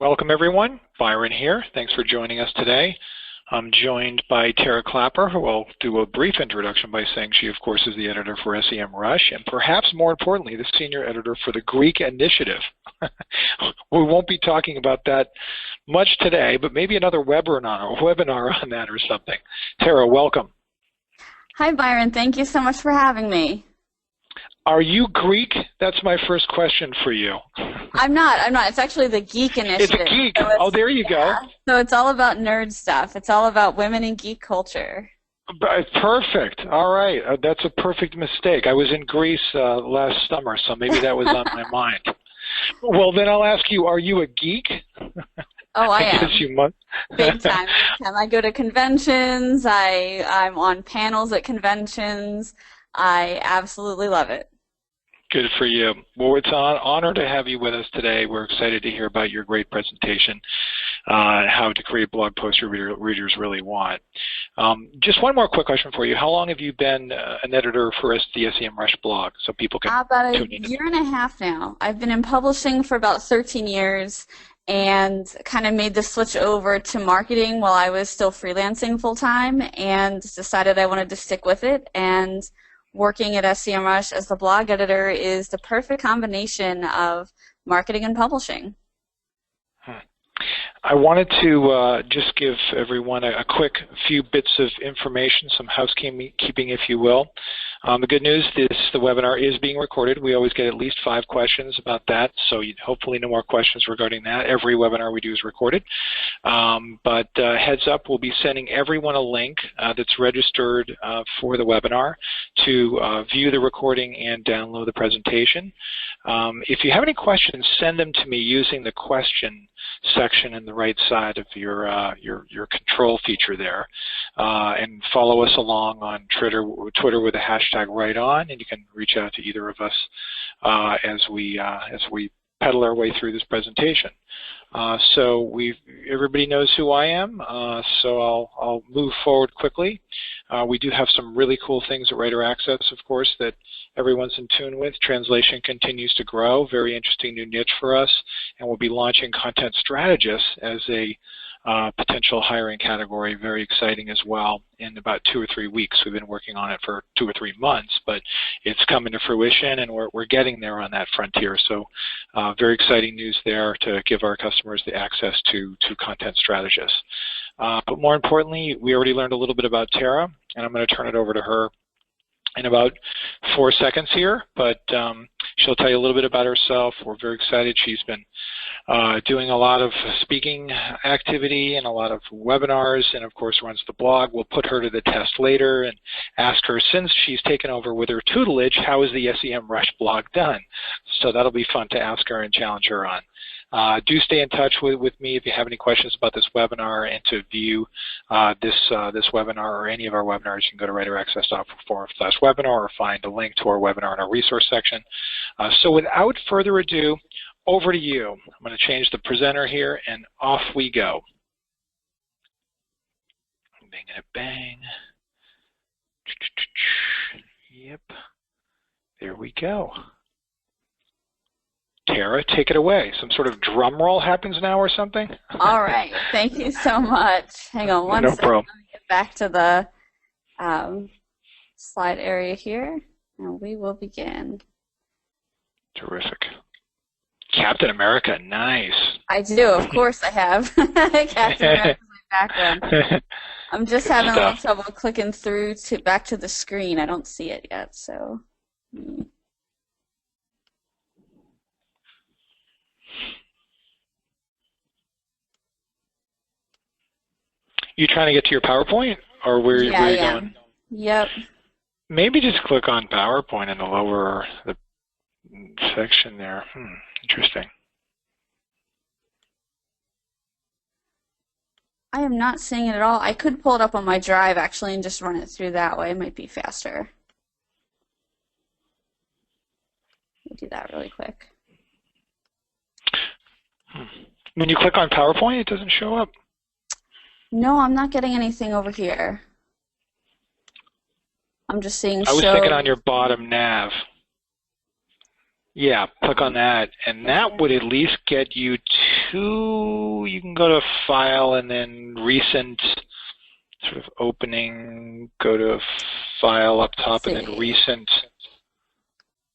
Welcome everyone, Byron here. Thanks for joining us today. I'm joined by Tara Clapper, who will do a brief introduction by saying she of course is the editor for SEMrush and perhaps more importantly the senior editor for the Greek initiative. We won't be talking about that much today, but maybe another webinar on that or something. Tara, welcome. Hi Byron, thank you so much for having me. Are you Greek? That's my first question for you. I'm not. It's actually the Geek Initiative. It's a geek. So there you go. So it's all about nerd stuff. It's all about women in geek culture. Perfect. All right. That's a perfect mistake. I was in Greece last summer, so maybe that was on my mind. Well, then I'll ask you, are you a geek? Oh, I am. Guess you must. Big time. I go to conventions. I'm on panels at conventions. I absolutely love it. Good for you. Well, it's an honor to have you with us today. We're excited to hear about your great presentation, how to create blog posts your readers really want. Just one more quick question for you. How long have you been an editor for the SEMrush blog so people can About a year and a half now. I've been in publishing for about 13 years and kind of made the switch over to marketing while I was still freelancing full-time and decided I wanted to stick with it. And working at SEMrush as the blog editor is the perfect combination of marketing and publishing. I wanted to just give everyone a quick few bits of information, some housekeeping, if you will. The good news is the webinar is being recorded. We always get at least 5 questions about that, so hopefully no more questions regarding that. Every webinar we do is recorded. But heads up, we'll be sending everyone a link that's registered for the webinar to view the recording and download the presentation. If you have any questions, send them to me using the question section in the right side of your control feature there, and follow us along on Twitter with the hashtag #RightOn, and you can reach out to either of us as we pedal our way through this presentation. So everybody knows who I am, so I'll move forward quickly. We do have some really cool things at Writer Access, of course, that everyone's in tune with. Translation continues to grow, very interesting new niche for us, and we'll be launching Content Strategists as a potential hiring category, very exciting as well, in about 2 or 3 weeks. We've been working on it for 2 or 3 months, but it's coming to fruition and we're getting there on that frontier. So very exciting news there to give our customers the access to content strategists. But more importantly, we already learned a little bit about Tara, and I'm going to turn it over to her in about 4 seconds here, but she'll tell you a little bit about herself. We're very excited. She's been doing a lot of speaking activity and a lot of webinars, and of course runs the blog. We'll put her to the test later and ask her, since she's taken over with her tutelage, how is the SEMrush blog done? So that'll be fun to ask her and challenge her on. Do stay in touch with me if you have any questions about this webinar, and to view this webinar or any of our webinars, you can go to writeraccess.com/webinar or find a link to our webinar in our resource section. So without further ado, over to you. I'm going to change the presenter here, and off we go. Bang and a bang. Yep. There we go. Tara, take it away. Some sort of drum roll happens now or something? All right. Thank you so much. Hang on one second. Problem. Let me get back to the slide area here, and we will begin. Terrific. Captain America, nice. I do, of course I have. Captain America is my background. I'm just having a little trouble clicking through back to the screen. I don't see it yet, so. You trying to get to your PowerPoint, or where are you going? Yep. Maybe just click on PowerPoint in the lower section there. Interesting. I am not seeing it at all. I could pull it up on my drive actually and just run it through that way. It might be faster. We'll do that really quick. When you click on PowerPoint, it doesn't show up? No, I'm not getting anything over here. I'm just seeing show. I was thinking on your bottom nav. Yeah, click on that, and that would at least get you you can go to File and then Recent, sort of opening, go to File up top and then Recent.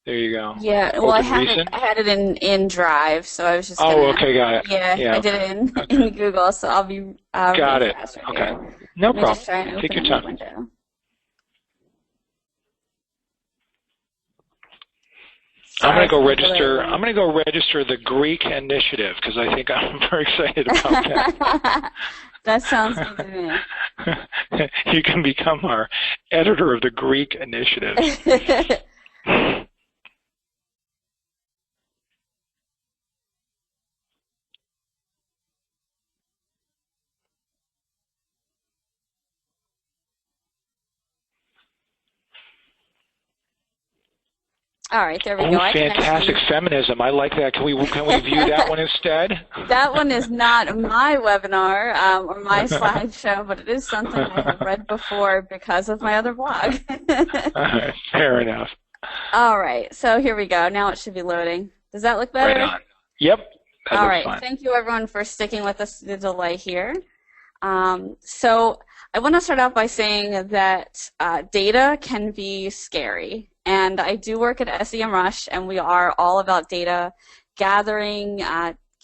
There you go. Yeah, well, I had it in Drive, so I was just gonna, okay, got it. Yeah, I did it in Google, so I'll be got it. Okay, here. no problem. Take your time. Window. I'm going to go register. I'm going to go register the Greek initiative because I think I'm very excited about that. That sounds good to me. You can become our editor of the Greek initiative. All right, there we go. Fantastic feminism. I like that. Can we view that one instead? That one is not my webinar or my slideshow, but it is something I have read before because of my other blog. Fair enough. All right, so here we go. Now it should be loading. Does that look better? Right on. Yep. All right. Fine. Thank you, everyone, for sticking with us through the delay here. So I want to start out by saying that data can be scary. And I do work at SEMrush, and we are all about data gathering,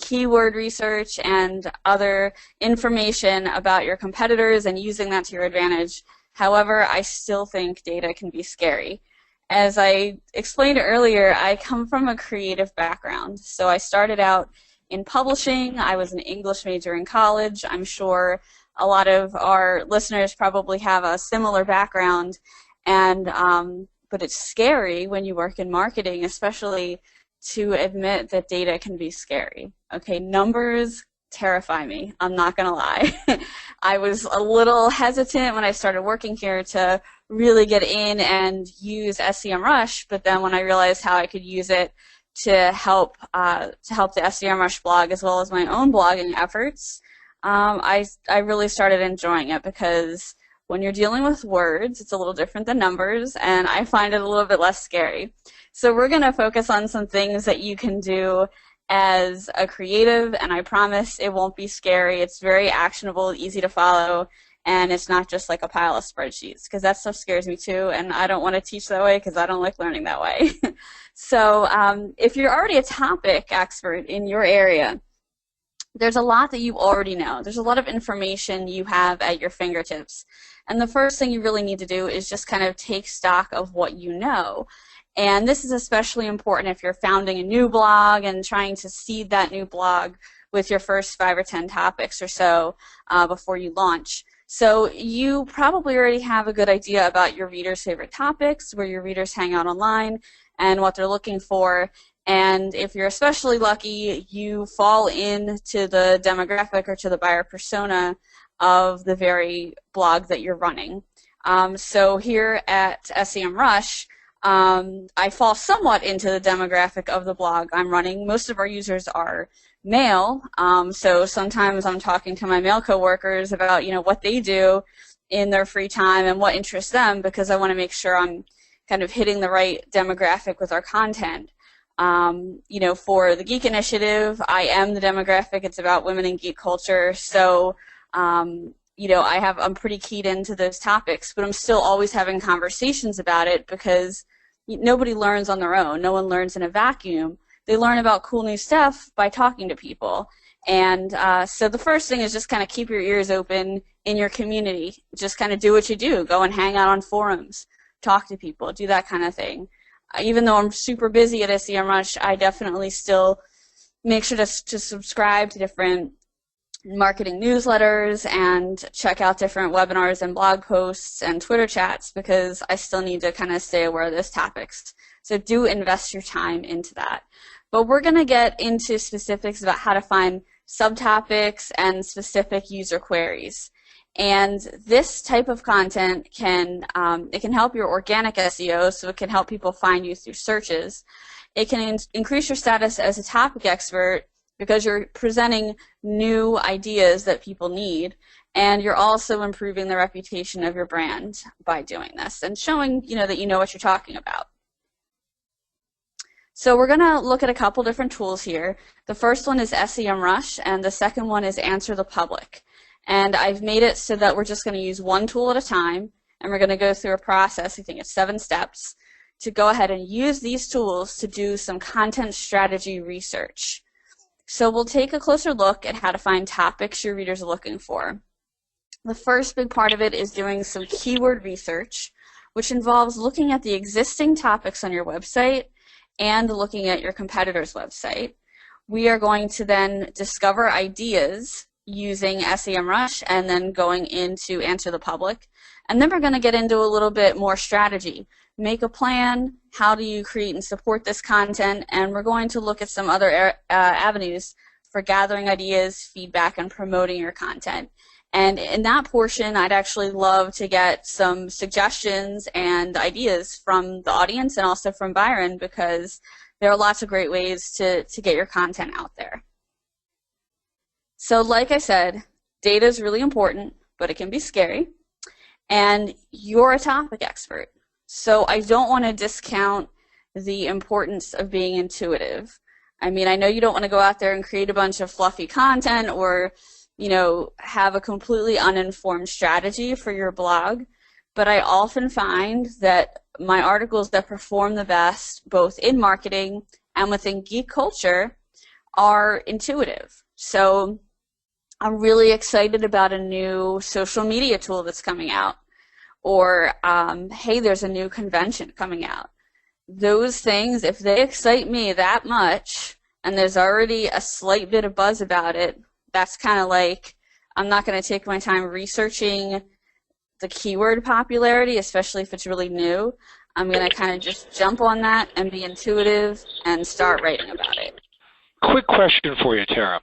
keyword research, and other information about your competitors and using that to your advantage. However, I still think data can be scary. As I explained earlier, I come from a creative background. So I started out in publishing. I was an English major in college. I'm sure a lot of our listeners probably have a similar background. And but it's scary when you work in marketing, especially to admit that data can be scary. Okay, numbers terrify me. I'm not going to lie. I was a little hesitant when I started working here to really get in and use SEMrush, but then when I realized how I could use it to help the SEMrush blog as well as my own blogging efforts, I really started enjoying it because when you're dealing with words, it's a little different than numbers, and I find it a little bit less scary. So we're going to focus on some things that you can do as a creative, and I promise it won't be scary. It's very actionable, easy to follow, and it's not just like a pile of spreadsheets, because that stuff scares me too, and I don't want to teach that way because I don't like learning that way. So if you're already a topic expert in your area, there's a lot that you already know. There's a lot of information you have at your fingertips. And the first thing you really need to do is just kind of take stock of what you know. And this is especially important if you're founding a new blog and trying to seed that new blog with your first 5 or 10 topics or so before you launch. So you probably already have a good idea about your readers' favorite topics, where your readers hang out online, and what they're looking for. And if you're especially lucky, you fall into the demographic or to the buyer persona of the very blog that you're running. So here at SEMrush, I fall somewhat into the demographic of the blog I'm running. Most of our users are male, so sometimes I'm talking to my male coworkers about what they do in their free time and what interests them, because I want to make sure I'm kind of hitting the right demographic with our content. For the Geek Initiative, I am the demographic. It's about women in geek culture. So, I'm pretty keyed into those topics, but I'm still always having conversations about it because nobody learns on their own. No one learns in a vacuum. They learn about cool new stuff by talking to people. And so the first thing is just kind of keep your ears open in your community. Just kind of do what you do. Go and hang out on forums. Talk to people. Do that kind of thing. Even though I'm super busy at SEMrush, I definitely still make sure to subscribe to different marketing newsletters and check out different webinars and blog posts and Twitter chats, because I still need to kind of stay aware of those topics. So do invest your time into that. But we're going to get into specifics about how to find subtopics and specific user queries. And this type of content can help your organic SEO, so it can help people find you through searches. It can increase your status as a topic expert because you're presenting new ideas that people need, and you're also improving the reputation of your brand by doing this and showing that you know what you're talking about. So we're going to look at a couple different tools here. The first one is SEMrush, and the second one is AnswerThePublic. And I've made it so that we're just going to use one tool at a time, and we're going to go through a process, I think it's 7 steps, to go ahead and use these tools to do some content strategy research. So we'll take a closer look at how to find topics your readers are looking for. The first big part of it is doing some keyword research, which involves looking at the existing topics on your website and looking at your competitor's website. We are going to then discover ideas using SEMrush and then going into AnswerThePublic. And then we're going to get into a little bit more strategy. Make a plan, how do you create and support this content, and we're going to look at some other avenues for gathering ideas, feedback, and promoting your content. And in that portion, I'd actually love to get some suggestions and ideas from the audience and also from Byron, because there are lots of great ways to get your content out there. So like I said, data is really important, but it can be scary. And you're a topic expert. So I don't want to discount the importance of being intuitive. I mean, I know you don't want to go out there and create a bunch of fluffy content or, you know, have a completely uninformed strategy for your blog, but I often find that my articles that perform the best, both in marketing and within geek culture, are intuitive. So I'm really excited about a new social media tool that's coming out. Or, hey, there's a new convention coming out. Those things, if they excite me that much, and there's already a slight bit of buzz about it, that's kind of like, I'm not going to take my time researching the keyword popularity, especially if it's really new. I'm going to kind of just jump on that and be intuitive and start writing about it. Quick question for you, Tara.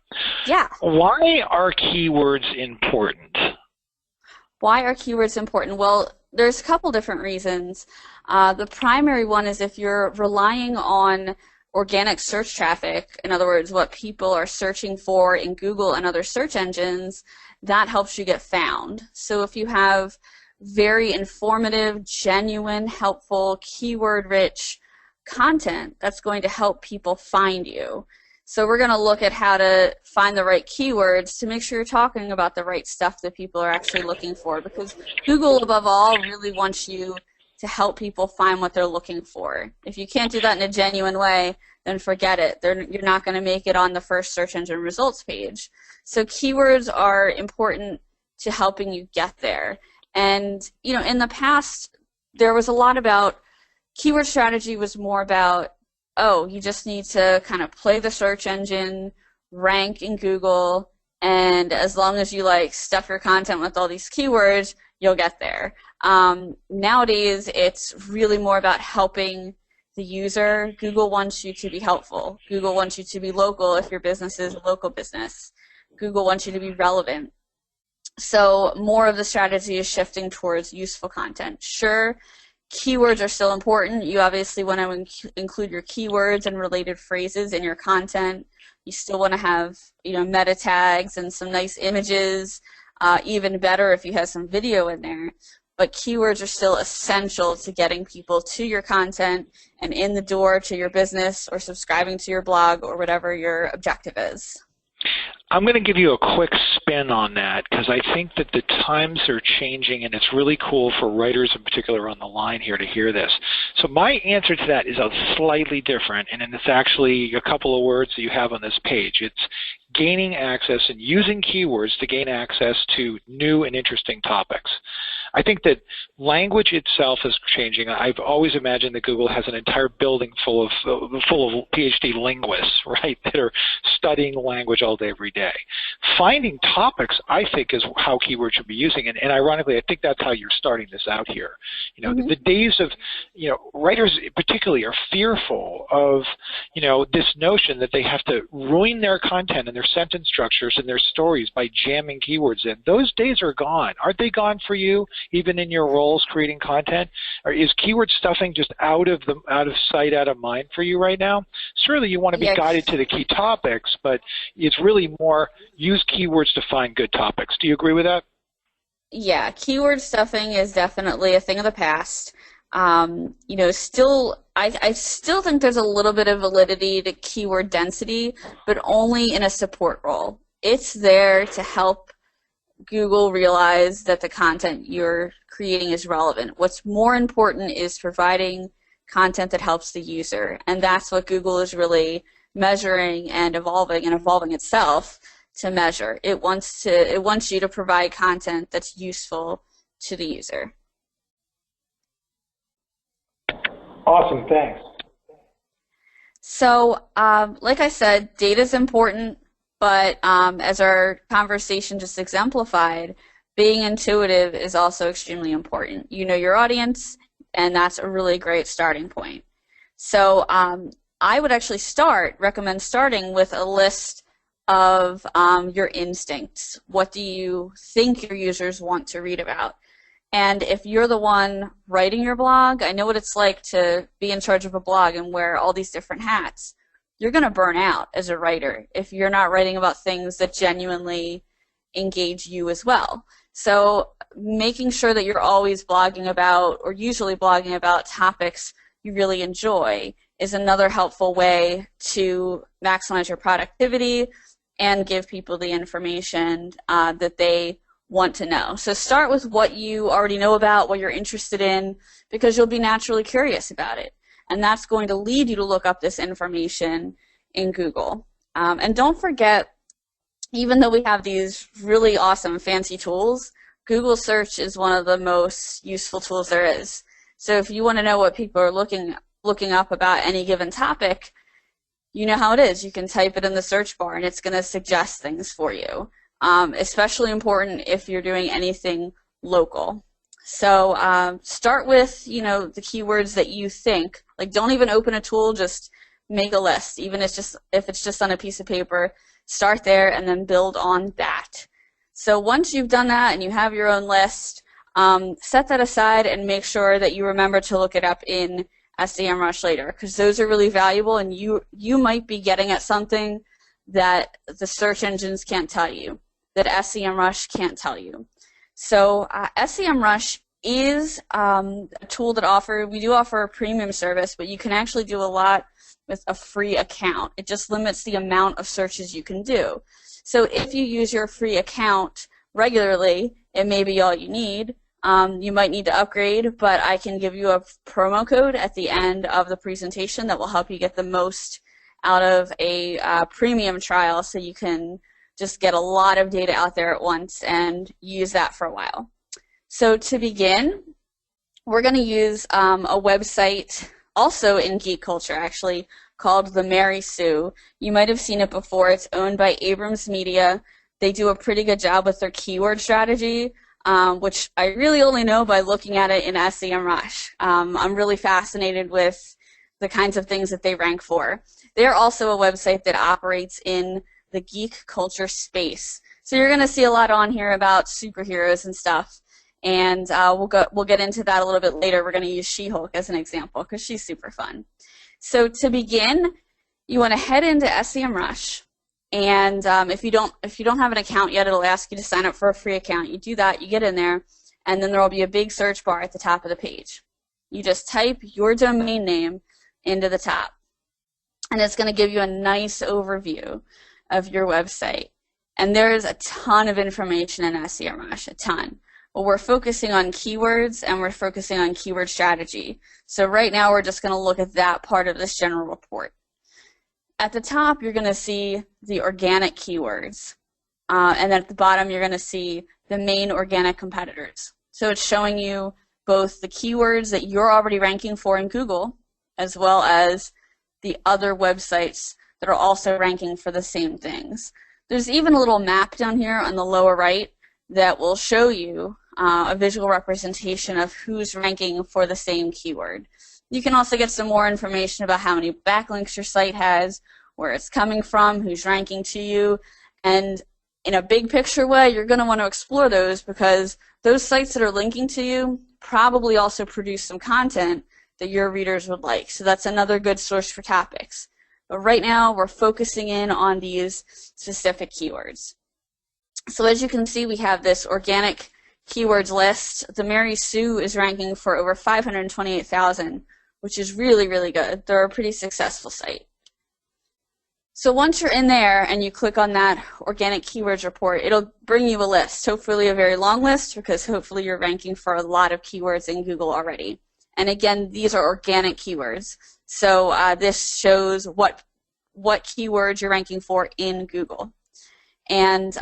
Yeah. Why are keywords important? Why are keywords important? Well, there's a couple different reasons. The primary one is if you're relying on organic search traffic, in other words, what people are searching for in Google and other search engines, that helps you get found. So if you have very informative, genuine, helpful, keyword-rich content, that's going to help people find you. So we're going to look at how to find the right keywords to make sure you're talking about the right stuff that people are actually looking for, because Google, above all, really wants you to help people find what they're looking for. If you can't do that in a genuine way, then forget it. You're not going to make it on the first search engine results page. So keywords are important to helping you get there. And, you know, in the past, there was a lot about, keyword strategy was more about, oh, you just need to kind of play the search engine, rank in Google, and as long as you like stuff your content with all these keywords, you'll get there. Nowadays, it's really more about helping the user. Google wants you to be helpful. Google wants you to be local if your business is a local business. Google wants you to be relevant. So more of the strategy is shifting towards useful content. Sure, keywords are still important. You obviously want to include your keywords and related phrases in your content. You still want to have, you know, meta tags and some nice images, even better if you have some video in there. But keywords are still essential to getting people to your content and in the door to your business or subscribing to your blog or whatever your objective is. I'm going to give you a quick spin on that because I think that the times are changing, and it's really cool for writers in particular on the line here to hear this. So my answer to that is a slightly different, and it's actually a couple of words that you have on this page. It's gaining access and using keywords to gain access to new and interesting topics. I think that language itself is changing. I've always imagined that Google has an entire building full of PhD linguists, right, that are studying language all day, every day. Finding topics, I think, is how keywords should be using, and ironically, I think that's how you're starting this out here. You know, the days of, you know, writers particularly are fearful of, you know, this notion that they have to ruin their content and their sentence structures and their stories by jamming keywords in. Those days are gone. Aren't they gone for you, even in your roles creating content? Or is keyword stuffing just out of sight, out of mind for you right now? Certainly you want to be guided to the key topics, but it's really more use keywords to find good topics. Do you agree with that? Yeah, keyword stuffing is definitely a thing of the past. You know, I still think there's a little bit of validity to keyword density, but only in a support role. It's there to help Google realize that the content you're creating is relevant. What's more important is providing content that helps the user, and that's what Google is really measuring and evolving itself to measure. It wants you to provide content that's useful to the user. Awesome, thanks. So, like I said, data is important, but as our conversation just exemplified, being intuitive is also extremely important. You know your audience, and that's a really great starting point. So I would actually recommend starting with a list of your instincts. What do you think your users want to read about? And if you're the one writing your blog, I know what it's like to be in charge of a blog and wear all these different hats. You're going to burn out as a writer if you're not writing about things that genuinely engage you as well. So making sure that you're always blogging about, or usually blogging about, topics you really enjoy is another helpful way to maximize your productivity and give people the information that they want to know. So start with what you already know about, what you're interested in, because you'll be naturally curious about it. And that's going to lead you to look up this information in Google. And don't forget, even though we have these really awesome fancy tools, Google search is one of the most useful tools there is. So if you want to know what people are looking up about any given topic, you know how it is. You can type it in the search bar and it's going to suggest things for you. Especially important if you're doing anything local. So start with, you know, the keywords that you think. Like, don't even open a tool, just make a list. Even if it's just on a piece of paper, start there and then build on that. So once you've done that and you have your own list, set that aside and make sure that you remember to look it up in SEMrush later, because those are really valuable, and you might be getting at something that the search engines can't tell you, that SEMrush can't tell you. So SEMrush is a tool that we do offer a premium service, but you can actually do a lot with a free account. It just limits the amount of searches you can do. So if you use your free account regularly, it may be all you need. You might need to upgrade, but I can give you a promo code at the end of the presentation that will help you get the most out of a premium trial, so you can just get a lot of data out there at once and use that for a while. So to begin, we're going to use a website also in geek culture, actually, called the Mary Sue. You might have seen it before. It's owned by Abrams Media. They do a pretty good job with their keyword strategy, which I really only know by looking at it in SEMrush. I'm really fascinated with the kinds of things that they rank for. They're also a website that operates in the geek culture space. So you're going to see a lot on here about superheroes and stuff, and we'll get into that a little bit later. We're going to use She-Hulk as an example because she's super fun. So to begin, you want to head into SEMrush, and if you don't have an account yet, it'll ask you to sign up for a free account. You do that, you get in there, and then there will be a big search bar at the top of the page. You just type your domain name into the top, and it's going to give you a nice overview of your website. And there's a ton of information in SEMrush, a ton. Well, we're focusing on keywords and we're focusing on keyword strategy. So right now we're just going to look at that part of this general report. At the top, you're going to see the organic keywords. And then at the bottom, you're going to see the main organic competitors. So it's showing you both the keywords that you're already ranking for in Google, as well as the other websites that are also ranking for the same things. There's even a little map down here on the lower right that will show you a visual representation of who's ranking for the same keyword. You can also get some more information about how many backlinks your site has, where it's coming from, who's ranking to you, and in a big picture way, you're going to want to explore those, because those sites that are linking to you probably also produce some content that your readers would like. So that's another good source for topics. But right now, we're focusing in on these specific keywords. So as you can see, we have this organic keywords list, the Mary Sue is ranking for over 528,000, which is really, really good. They're a pretty successful site. So once you're in there and you click on that organic keywords report, it'll bring you a list, hopefully a very long list, because hopefully you're ranking for a lot of keywords in Google already. And again, these are organic keywords. So this shows what keywords you're ranking for in Google. And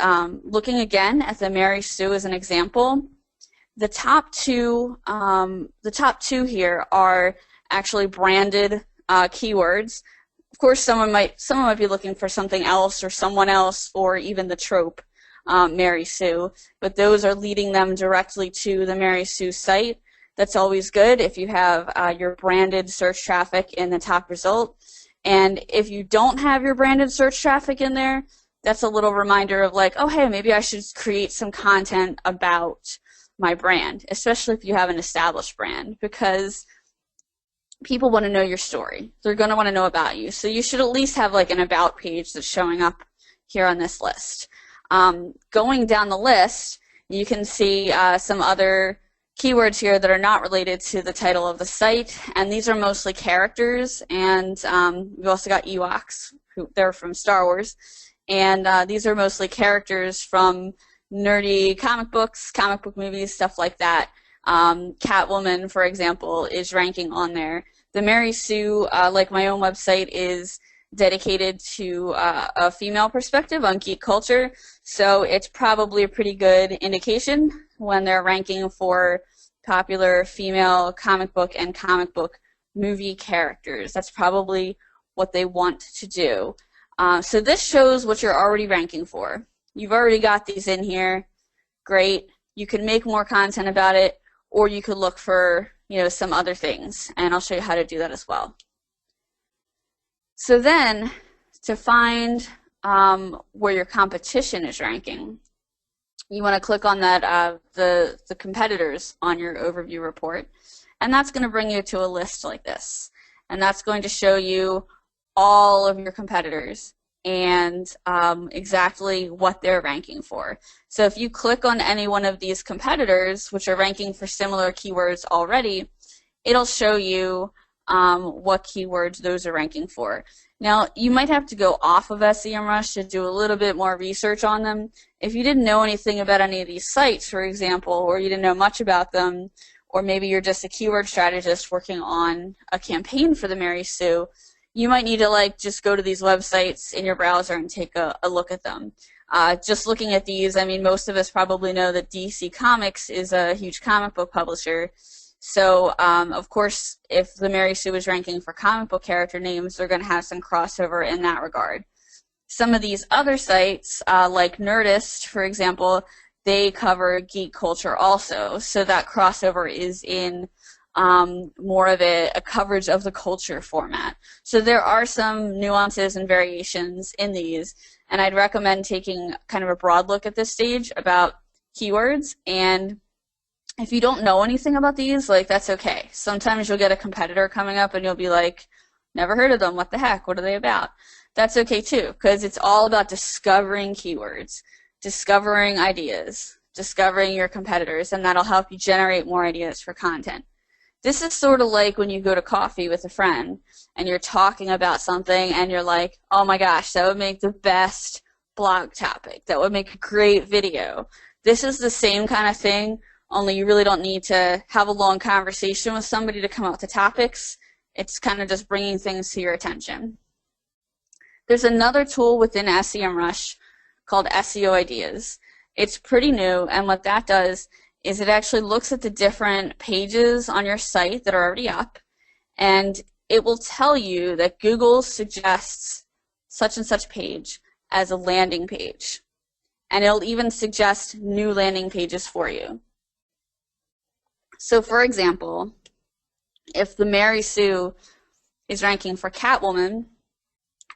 looking again at the Mary Sue as an example, the top two here are actually branded keywords. Of course, someone might be looking for something else or someone else, or even the trope Mary Sue, but those are leading them directly to the Mary Sue site. That's always good if you have your branded search traffic in the top result. And if you don't have your branded search traffic in there, that's a little reminder of like, oh, hey, maybe I should create some content about my brand, especially if you have an established brand, because people want to know your story. They're going to want to know about you. So you should at least have like an about page that's showing up here on this list. Going down the list, you can see some other keywords here that are not related to the title of the site, and these are mostly characters, and we've also got Ewoks, they're from Star Wars, and these are mostly characters from nerdy comic books, comic book movies, stuff like that. Catwoman, for example, is ranking on there. The Mary Sue, like my own website, is dedicated to a female perspective on geek culture, so it's probably a pretty good indication when they're ranking for popular female comic book and comic book movie characters. That's probably what they want to do. So this shows what you're already ranking for. You've already got these in here. Great. You can make more content about it, or you could look for, some other things, and I'll show you how to do that as well. So then, to find where your competition is ranking, you want to click on that the competitors on your overview report, and that's going to bring you to a list like this, and that's going to show you all of your competitors and exactly what they're ranking for. So if you click on any one of these competitors, which are ranking for similar keywords already, it'll show you what keywords those are ranking for. Now, you might have to go off of SEMrush to do a little bit more research on them. If you didn't know anything about any of these sites, for example, or you didn't know much about them, or maybe you're just a keyword strategist working on a campaign for the Mary Sue, you might need to just go to these websites in your browser and take a look at them. Just looking at these, I mean, most of us probably know that DC Comics is a huge comic book publisher. So, of course, if the Mary Sue is ranking for comic book character names, they're going to have some crossover in that regard. Some of these other sites, like Nerdist, for example, they cover geek culture also. So that crossover is in more of a coverage of the culture format. So there are some nuances and variations in these, and I'd recommend taking kind of a broad look at this stage about keywords. And if you don't know anything about these, that's okay. Sometimes you'll get a competitor coming up and you'll be like, never heard of them, what the heck, what are they about? That's okay too, because it's all about discovering keywords, discovering ideas, discovering your competitors, and that'll help you generate more ideas for content. This is sort of like when you go to coffee with a friend and you're talking about something and you're like, oh my gosh, that would make the best blog topic. That would make a great video. This is the same kind of thing, only you really don't need to have a long conversation with somebody to come up with the topics. It's kind of just bringing things to your attention. There's another tool within SEMrush called SEO Ideas. It's pretty new, and what that does is it actually looks at the different pages on your site that are already up, and it will tell you that Google suggests such and such page as a landing page. And it'll even suggest new landing pages for you. So for example, if the Mary Sue is ranking for Catwoman,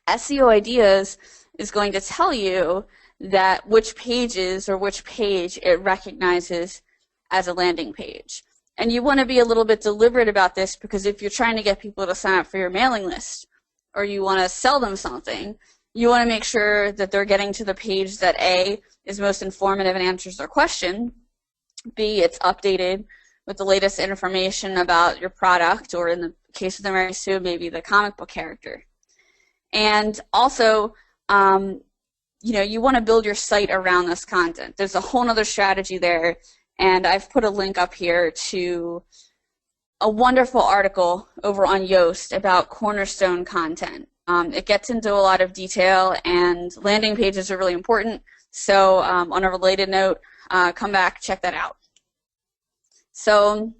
SEO Ideas is going to tell you that which pages or which page it recognizes as a landing page. And you want to be a little bit deliberate about this, because if you're trying to get people to sign up for your mailing list or you want to sell them something, you want to make sure that they're getting to the page that A, is most informative and answers their question, B, it's updated with the latest information about your product, or in the case of the Mary Sue, maybe the comic book character. And also, you want to build your site around this content. There's a whole other strategy there, and I've put a link up here to a wonderful article over on Yoast about cornerstone content. It gets into a lot of detail, and landing pages are really important. So on a related note, come back, check that out. So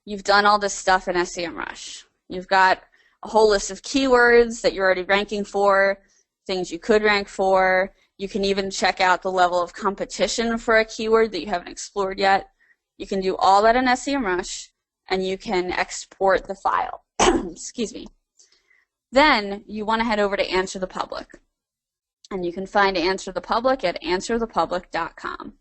you've done all this stuff in SEMrush. You've got a whole list of keywords that you're already ranking for, things you could rank for. You can even check out the level of competition for a keyword that you haven't explored yet. You can do all that in SEMrush, and you can export the file. Excuse me. Then you want to head over to Answer the Public. And you can find Answer the Public at AnswerThePublic.com.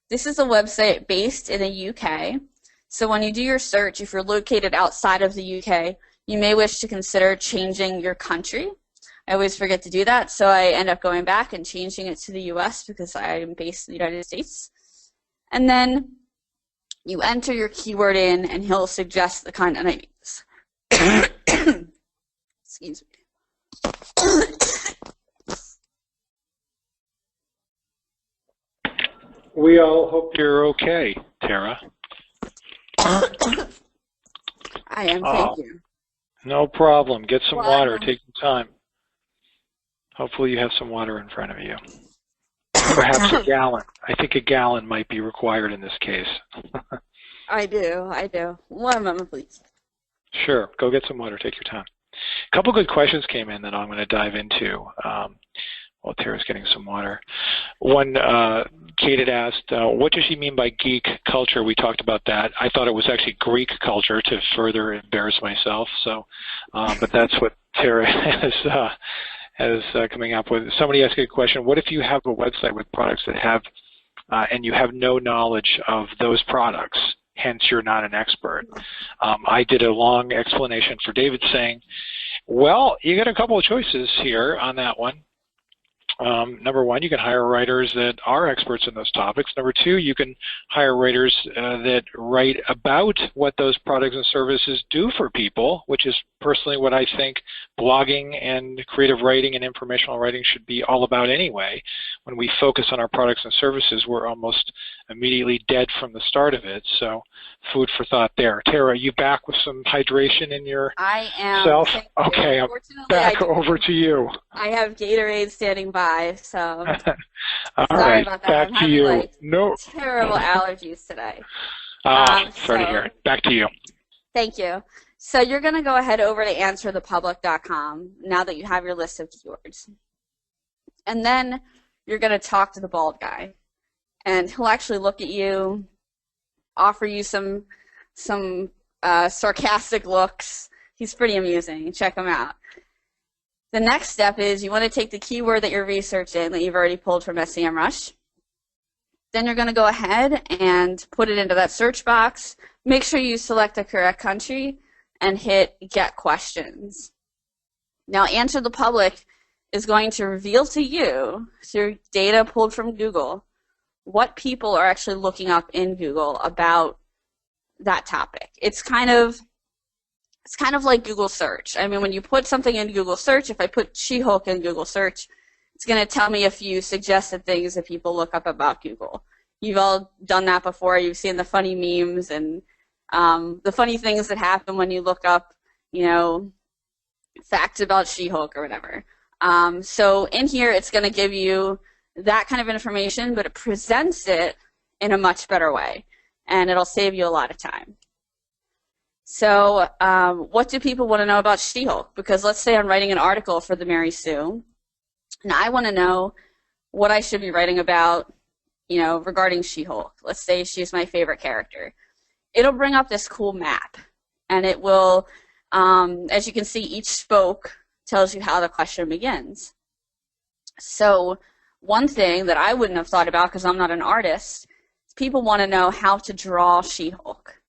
This is a website based in the UK. So when you do your search, if you're located outside of the UK, you may wish to consider changing your country. I always forget to do that, so I end up going back and changing it to the US because I am based in the United States. And then you enter your keyword in, and he'll suggest the content I use. Excuse me. We all hope you're okay, Tara. I am, thank you. No problem. Get some water. Take some time. Hopefully you have some water in front of you. Perhaps a gallon. I think a gallon might be required in this case. I do. 1 moment, please. Sure. Go get some water. Take your time. A couple good questions came in that I'm going to dive into while Tara's getting some water. One, Kate had asked, what does she mean by geek culture? We talked about that. I thought it was actually Greek culture, to further embarrass myself. So, but that's what Tara has coming up with. Somebody asked a question, what if you have a website with products that have, and you have no knowledge of those products, hence you're not an expert? I did a long explanation for David saying, well, you got a couple of choices here on that one. Number one, you can hire writers that are experts in those topics. Number two, you can hire writers that write about what those products and services do for people, which is personally what I think blogging and creative writing and informational writing should be all about anyway. When we focus on our products and services, we're almost immediately dead from the start of it. So food for thought there. Tara, are you back with some hydration in your I am. self? Okay, I'm back over to you. I have Gatorade standing by, so all sorry right, about that. back I'm to having, you. like, No. terrible allergies today. Sorry to hear it. Back to you. Thank you. So you're going to go ahead over to AnswerThePublic.com now that you have your list of keywords. And then you're going to talk to the bald guy. And he'll actually look at you, offer you some sarcastic looks. He's pretty amusing. Check him out. The next step is you want to take the keyword that you're researching that you've already pulled from SEMrush. Then you're going to go ahead and put it into that search box. Make sure you select the correct country and hit Get Questions. Now, Answer the Public is going to reveal to you, through data pulled from Google, what people are actually looking up in Google about that topic. It's kind of like Google search. I mean, when you put something in Google search, if I put She-Hulk in Google search, it's going to tell me a few suggested things that people look up about Google. You've all done that before. You've seen the funny memes and the funny things that happen when you look up, facts about She-Hulk or whatever. So in here, it's going to give you that kind of information, but it presents it in a much better way, and it'll save you a lot of time. So what do people want to know about She-Hulk? Because let's say I'm writing an article for the Mary Sue, and I want to know what I should be writing about, regarding She-Hulk. Let's say she's my favorite character. It'll bring up this cool map, and it will, as you can see, each spoke tells you how the question begins. So one thing that I wouldn't have thought about because I'm not an artist, is people want to know how to draw She-Hulk.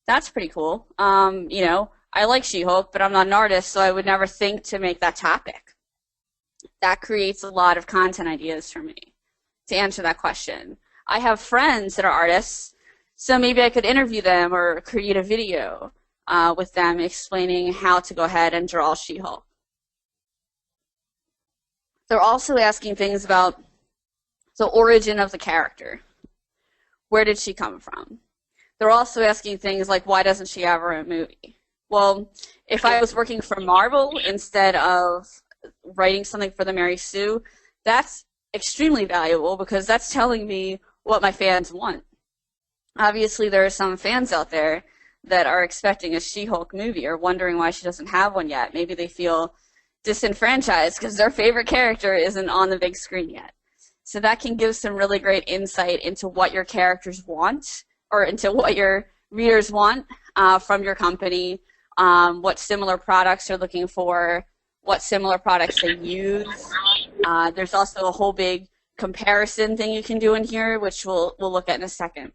That's pretty cool. I like She-Hulk, but I'm not an artist, so I would never think to make that topic. That creates a lot of content ideas for me to answer that question. I have friends that are artists, so maybe I could interview them or create a video with them explaining how to go ahead and draw She-Hulk. They're also asking things about the origin of the character. Where did she come from? They're also asking things like, why doesn't she have her own movie? Well, if I was working for Marvel instead of writing something for the Mary Sue, that's extremely valuable because that's telling me what my fans want. Obviously, there are some fans out there that are expecting a She-Hulk movie or wondering why she doesn't have one yet. Maybe they feel disenfranchised because their favorite character isn't on the big screen yet. So that can give some really great insight into what your characters want or into what your readers want from your company, what similar products they're looking for, what similar products they use. There's also a whole big comparison thing you can do in here, which we'll look at in a second.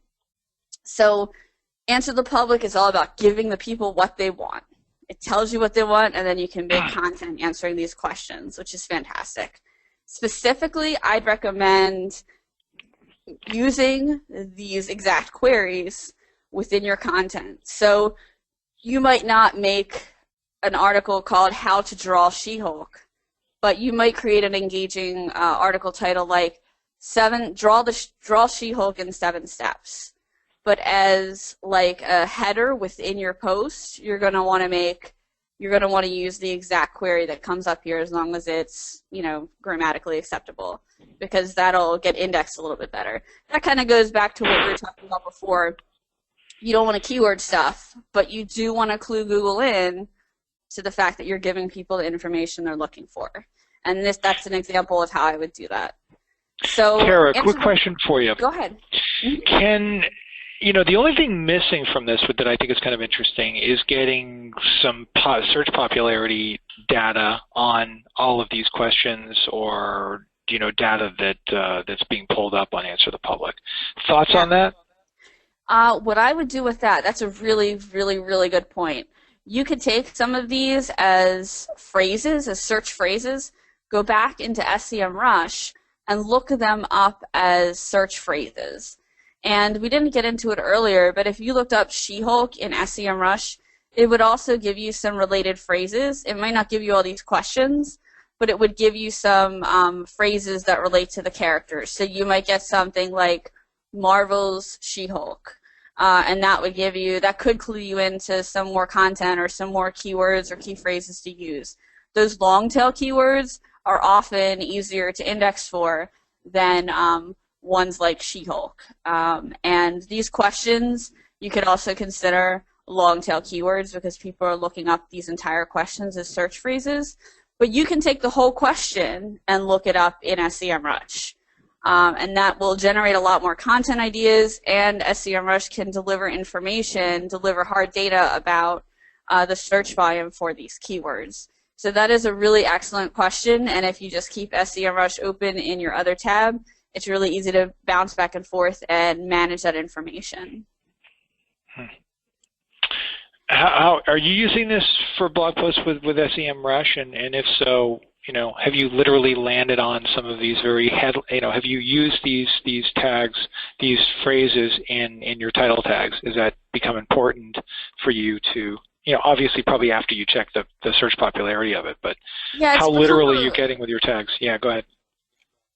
So Answer the Public is all about giving the people what they want. It tells you what they want, and then you can make content answering these questions, which is fantastic. Specifically, I'd recommend using these exact queries within your content. So you might not make an article called How to Draw She-Hulk, but you might create an engaging article title like Draw She-Hulk in 7 Steps. But as like a header within your post, you're going to want to use the exact query that comes up here as long as it's, grammatically acceptable, because that'll get indexed a little bit better. That kind of goes back to what we were talking about before. You don't want to keyword stuff, but you do want to clue Google in to the fact that you're giving people the information they're looking for. And that's an example of how I would do that. So, Tara, a quick question for you. Go ahead. The only thing missing from this that I think is kind of interesting is getting some search popularity data on all of these questions, or data that's being pulled up on Answer the Public. Thoughts on that? What I would do with that's a really, really, really good point. You could take some of these as phrases, as search phrases, go back into SEMrush and look them up as search phrases. And we didn't get into it earlier, but if you looked up She-Hulk in SEMrush, it would also give you some related phrases. It might not give you all these questions, but it would give you some phrases that relate to the characters. So you might get something like Marvel's She-Hulk, and that could clue you into some more content or some more keywords or key phrases to use. Those long tail keywords are often easier to index for than ones like She-Hulk. And these questions, you could also consider long tail keywords because people are looking up these entire questions as search phrases. But you can take the whole question and look it up in SEMrush. And that will generate a lot more content ideas, and SEMrush can deliver information, deliver hard data about the search volume for these keywords. So that is a really excellent question, and if you just keep SEMrush open in your other tab, it's really easy to bounce back and forth and manage that information. How are you using this for blog posts with SEMrush? And if so, have you literally landed on some of these have you used these tags, these phrases in your title tags? Has that become important for you to, obviously probably after you check the search popularity of it, but how literally are you getting with your tags? Yeah, go ahead.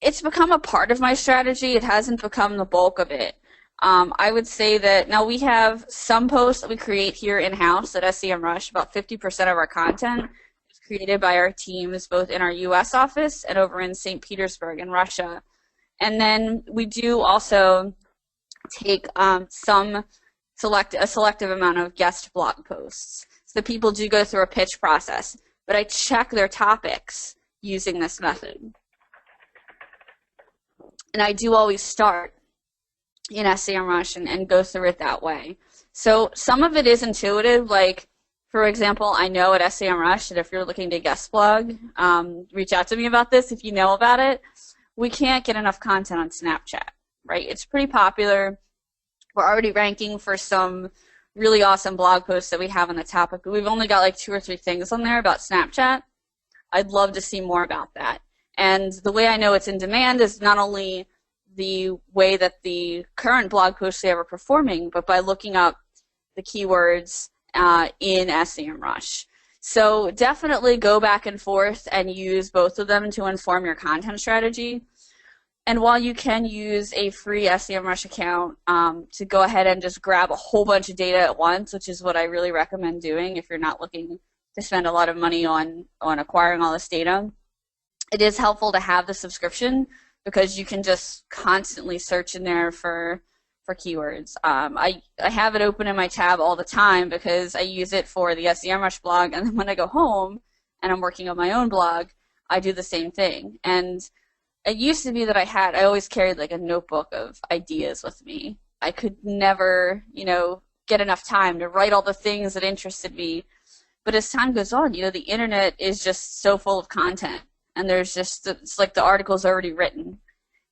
It's become a part of my strategy. It hasn't become the bulk of it. I would say that now we have some posts that we create here in-house at SEMrush. About 50% of our content is created by our teams both in our U.S. office and over in St. Petersburg in Russia. And then we do also take a selective amount of guest blog posts. So people do go through a pitch process, but I check their topics using this method. And I do always start in SEMrush and go through it that way. So some of it is intuitive, like, for example, I know at SEMrush that if you're looking to guest blog, reach out to me about this if you know about it. We can't get enough content on Snapchat, right? It's pretty popular. We're already ranking for some really awesome blog posts that we have on the topic. We've only got like 2 or 3 things on there about Snapchat. I'd love to see more about that. And the way I know it's in demand is not only the way that the current blog posts they are performing, but by looking up the keywords in SEMrush. So definitely go back and forth and use both of them to inform your content strategy. And while you can use a free SEMrush account to go ahead and just grab a whole bunch of data at once, which is what I really recommend doing if you're not looking to spend a lot of money on acquiring all this data, it is helpful to have the subscription because you can just constantly search in there for keywords. I have it open in my tab all the time because I use it for the SEMrush blog, and then when I go home and I'm working on my own blog, I do the same thing. And it used to be that I always carried like a notebook of ideas with me. I could never, get enough time to write all the things that interested me. But as time goes on, the internet is just so full of content, and it's like the article's already written.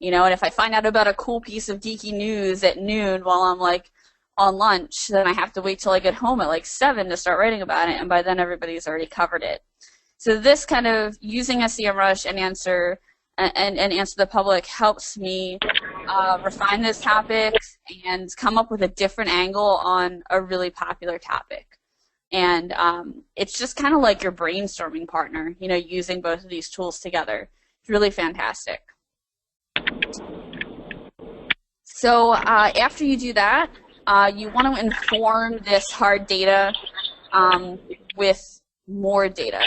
And if I find out about a cool piece of geeky news at noon while I'm like on lunch, then I have to wait till I get home at like 7 to start writing about it, and by then everybody's already covered it. So this kind of using SEMrush and Answer the Public helps me refine those topics and come up with a different angle on a really popular topic. And it's just kind of like your brainstorming partner, using both of these tools together. It's really fantastic. So after you do that, you want to inform this hard data with more data.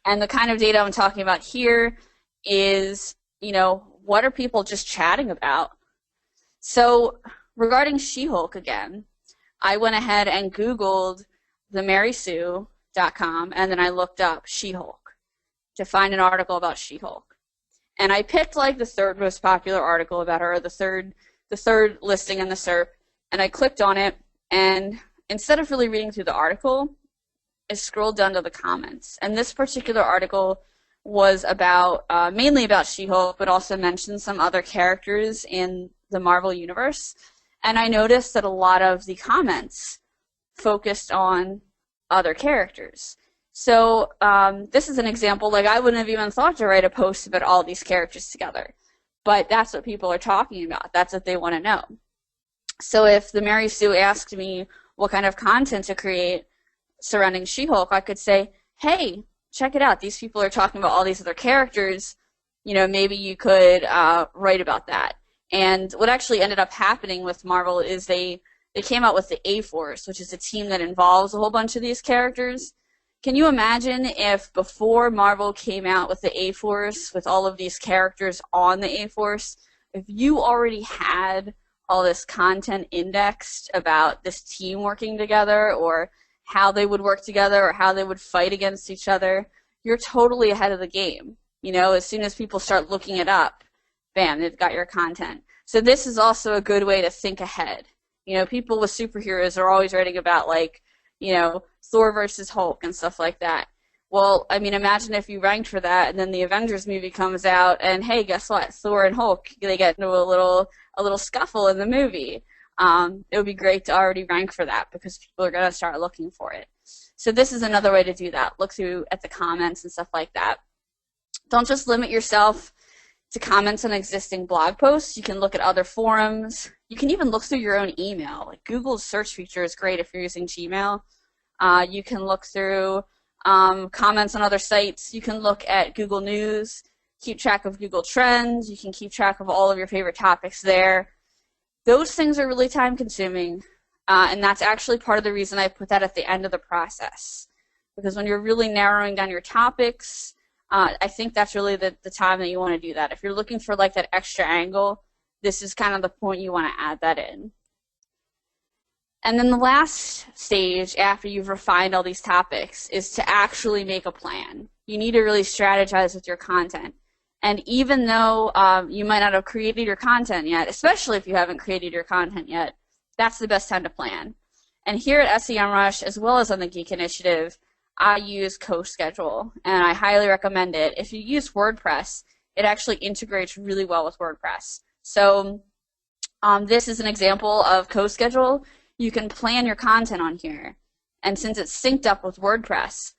And the kind of data I'm talking about here is, what are people just chatting about? So regarding She-Hulk again, I went ahead and Googled themarysue.com, and then I looked up She-Hulk to find an article about She-Hulk. And I picked like the third most popular article about her, the third listing in the SERP, and I clicked on it, and instead of really reading through the article, I scrolled down to the comments. And this particular article was about mainly about She-Hulk, but also mentioned some other characters in the Marvel Universe. And I noticed that a lot of the comments focused on other characters. So this is an example, like I wouldn't have even thought to write a post about all these characters together, but that's what people are talking about. That's what they want to know. So if the Mary Sue asked me what kind of content to create surrounding She-Hulk, I could say, hey, check it out. These people are talking about all these other characters. Maybe you could write about that. And what actually ended up happening with Marvel is they came out with the A-Force, which is a team that involves a whole bunch of these characters. Can you imagine if before Marvel came out with the A-Force, with all of these characters on the A-Force, if you already had all this content indexed about this team working together or how they would work together or how they would fight against each other, you're totally ahead of the game. As soon as people start looking it up, bam, they've got your content. So this is also a good way to think ahead. People with superheroes are always writing about, like, Thor versus Hulk and stuff like that. Well, I mean, imagine if you ranked for that, and then the Avengers movie comes out, and hey, guess what? Thor and Hulk, they get into a little scuffle in the movie. It would be great to already rank for that because people are going to start looking for it. So this is another way to do that. Look through at the comments and stuff like that. Don't just limit yourself to comments on existing blog posts. You can look at other forums. You can even look through your own email. Like Google's search feature is great if you're using Gmail. You can look through comments on other sites. You can look at Google News, keep track of Google Trends. You can keep track of all of your favorite topics there. Those things are really time consuming, and that's actually part of the reason I put that at the end of the process. Because when you're really narrowing down your topics, I think that's really the time that you want to do that. If you're looking for like that extra angle, this is kind of the point you want to add that in. And then the last stage after you've refined all these topics is to actually make a plan. You need to really strategize with your content. And even though you might not have created your content yet, especially if you haven't created your content yet, that's the best time to plan. And here at SEMrush, as well as on the Geek Initiative, I use CoSchedule, and I highly recommend it. If you use WordPress, it actually integrates really well with WordPress. So this is an example of CoSchedule. You can plan your content on here. And since it's synced up with WordPress,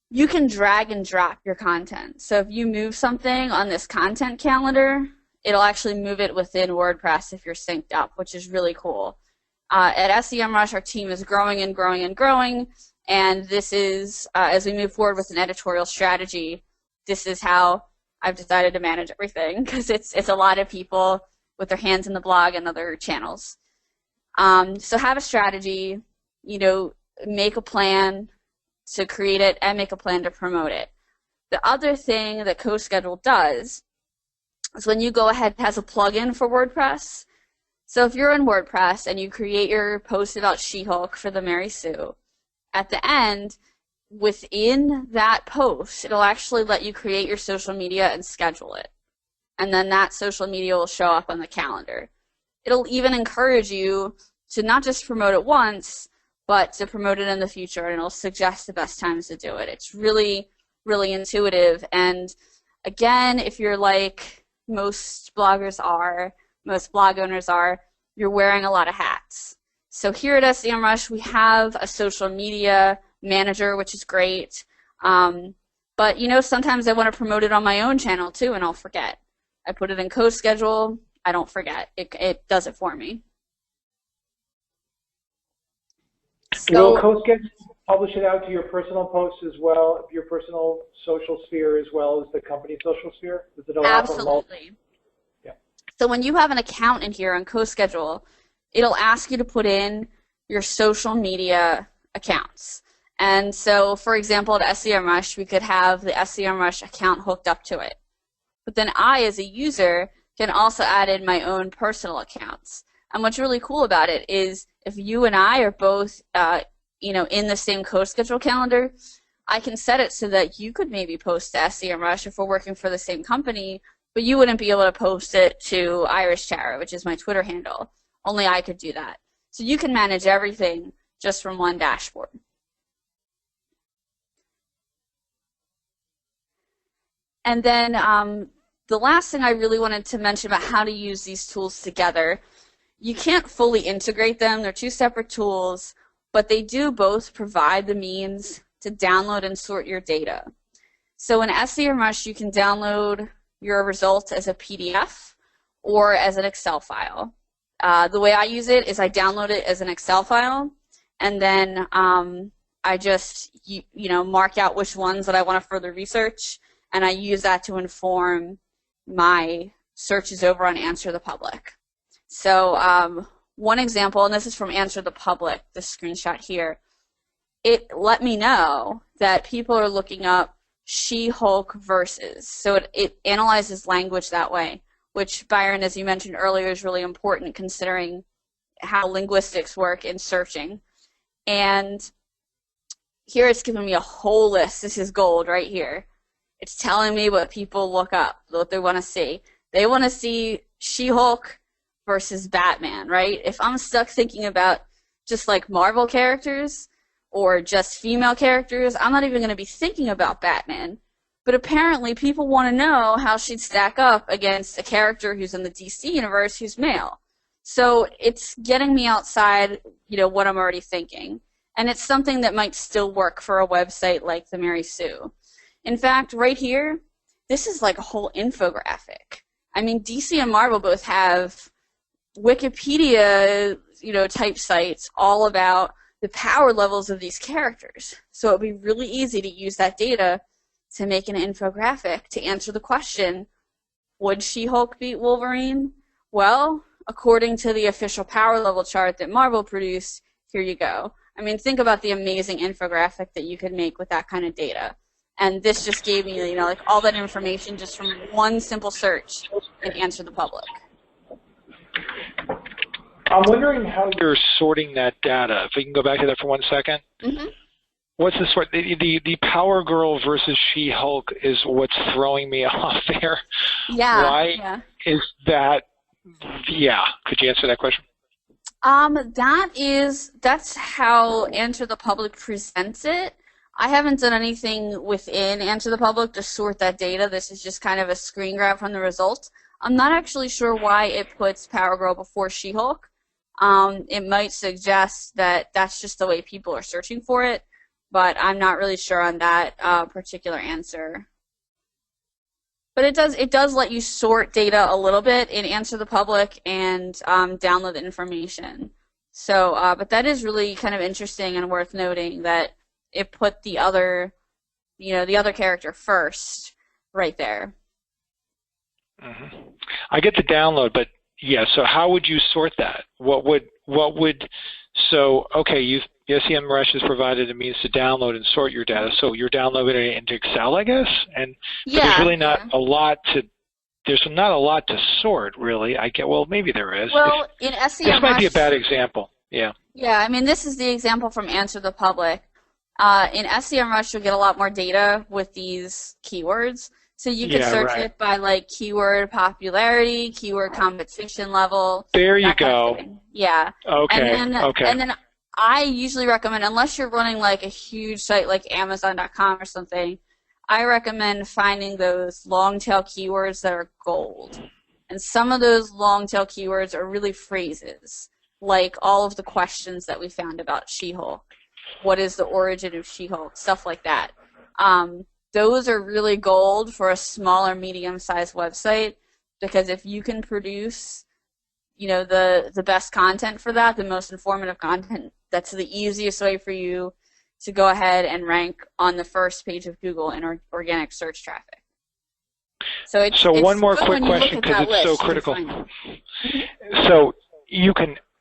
you can drag and drop your content. So if you move something on this content calendar, it'll actually move it within WordPress if you're synced up, which is really cool. At SEMrush, our team is growing and growing and growing, and this is, as we move forward with an editorial strategy, this is how I've decided to manage everything, because it's a lot of people with their hands in the blog and other channels. So have a strategy, make a plan to create it, and make a plan to promote it. The other thing that CoSchedule does is when you go ahead, it has a plugin for WordPress. So if you're in WordPress and you create your post about She-Hulk for the Mary Sue, at the end, within that post, it'll actually let you create your social media and schedule it. And then that social media will show up on the calendar. It'll even encourage you to not just promote it once, but to promote it in the future, and it'll suggest the best times to do it. It's really, really intuitive. And again, if you're like most bloggers are, most blog owners are, you're wearing a lot of hats. So here at SEMrush, we have a social media manager, which is great. But sometimes I want to promote it on my own channel too, and I'll forget. I put it in CoSchedule, I don't forget. It does it for me. Will CoSchedule publish it out to your personal posts as well, your personal social sphere as well as the company social sphere? Does it allow Absolutely. Yeah. So when you have an account in here on CoSchedule, it'll ask you to put in your social media accounts. And so, for example, at SEMrush, we could have the SEMrush account hooked up to it. But then I, as a user, can also add in my own personal accounts. And what's really cool about it is if you and I are both, in the same CoSchedule calendar, I can set it so that you could maybe post to SEMrush if we're working for the same company, but you wouldn't be able to post it to Irish Tara, which is my Twitter handle. Only I could do that. So you can manage everything just from one dashboard. And then the last thing I really wanted to mention about how to use these tools together, you can't fully integrate them. They're two separate tools, but they do both provide the means to download and sort your data. So in SEMrush, you can download your results as a PDF or as an Excel file. The way I use it is I download it as an Excel file, and then I just mark out which ones that I want to further research, and I use that to inform my searches over on Answer the Public. So one example, and this is from Answer the Public, this screenshot here, it let me know that people are looking up She-Hulk versus. So it analyzes language that way, which, Byron, as you mentioned earlier, is really important considering how linguistics work in searching. And here it's giving me a whole list. This is gold right here. It's telling me what people look up, what they want to see. They want to see She-Hulk versus Batman, right? If I'm stuck thinking about just like Marvel characters or just female characters, I'm not even going to be thinking about Batman. But apparently people want to know how she'd stack up against a character who's in the DC universe who's male. So it's getting me outside, what I'm already thinking. And it's something that might still work for a website like the Mary Sue. In fact, right here, this is like a whole infographic. I mean, DC and Marvel both have Wikipedia, type sites all about the power levels of these characters. So it would be really easy to use that data to make an infographic to answer the question, would She-Hulk beat Wolverine? Well, according to the official power level chart that Marvel produced, here you go. I mean, think about the amazing infographic that you could make with that kind of data. And this just gave me, all that information just from one simple search in Answer the Public. I'm wondering how you're sorting that data. If we can go back to that for 1 second. Mm-hmm. What's the sort? The Power Girl versus She-Hulk is what's throwing me off there. Yeah. Why is that? Yeah. Could you answer that question? That's how Answer the Public presents it. I haven't done anything within Answer the Public to sort that data. This is just kind of a screen grab from the results. I'm not actually sure why it puts Power Girl before She-Hulk. It might suggest that that's just the way people are searching for it, but I'm not really sure on that particular answer. But it does let you sort data a little bit in Answer the Public and download the information. So, but that is really kind of interesting and worth noting that it put the other, the other character first right there. Mm-hmm. I get the download, but yeah, so how would you sort that? So okay, SEMrush has provided a means to download and sort your data, so you're downloading it into Excel, I guess, and there's really not a lot to sort, really. Well, maybe there is. Well, in SEMrush, this might be a bad example. Yeah. Yeah, I mean, this is the example from Answer the Public. In SEMrush, you'll get a lot more data with these keywords. So you can search it by like keyword popularity, keyword competition level. There you go. Yeah. Okay. And then I usually recommend, unless you're running like a huge site like Amazon.com or something, I recommend finding those long tail keywords that are gold. And some of those long tail keywords are really phrases, like all of the questions that we found about She-Hulk. What is the origin of She-Hulk? Stuff like that. Those are really gold for a smaller, medium-sized website, because if you can produce, the best content for that, the most informative content, that's the easiest way for you to go ahead and rank on the first page of Google in organic search traffic. So one more quick question, because it's so critical. So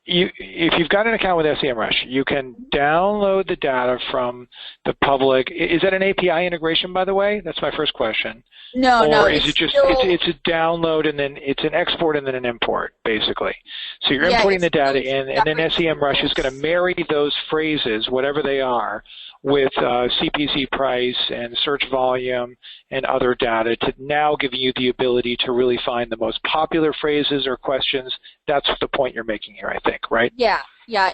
if you've got an account with SEMrush, you can download the data from the public. Is that an API integration, by the way? That's my first question. No, or is it just it's a download and then it's an export and then an import, basically? So you're importing the data in, and then SEMrush is going to marry those phrases, whatever they are, with CPC price and search volume and other data to now give you the ability to really find the most popular phrases or questions. That's the point you're making here, I think, right? Yeah. Now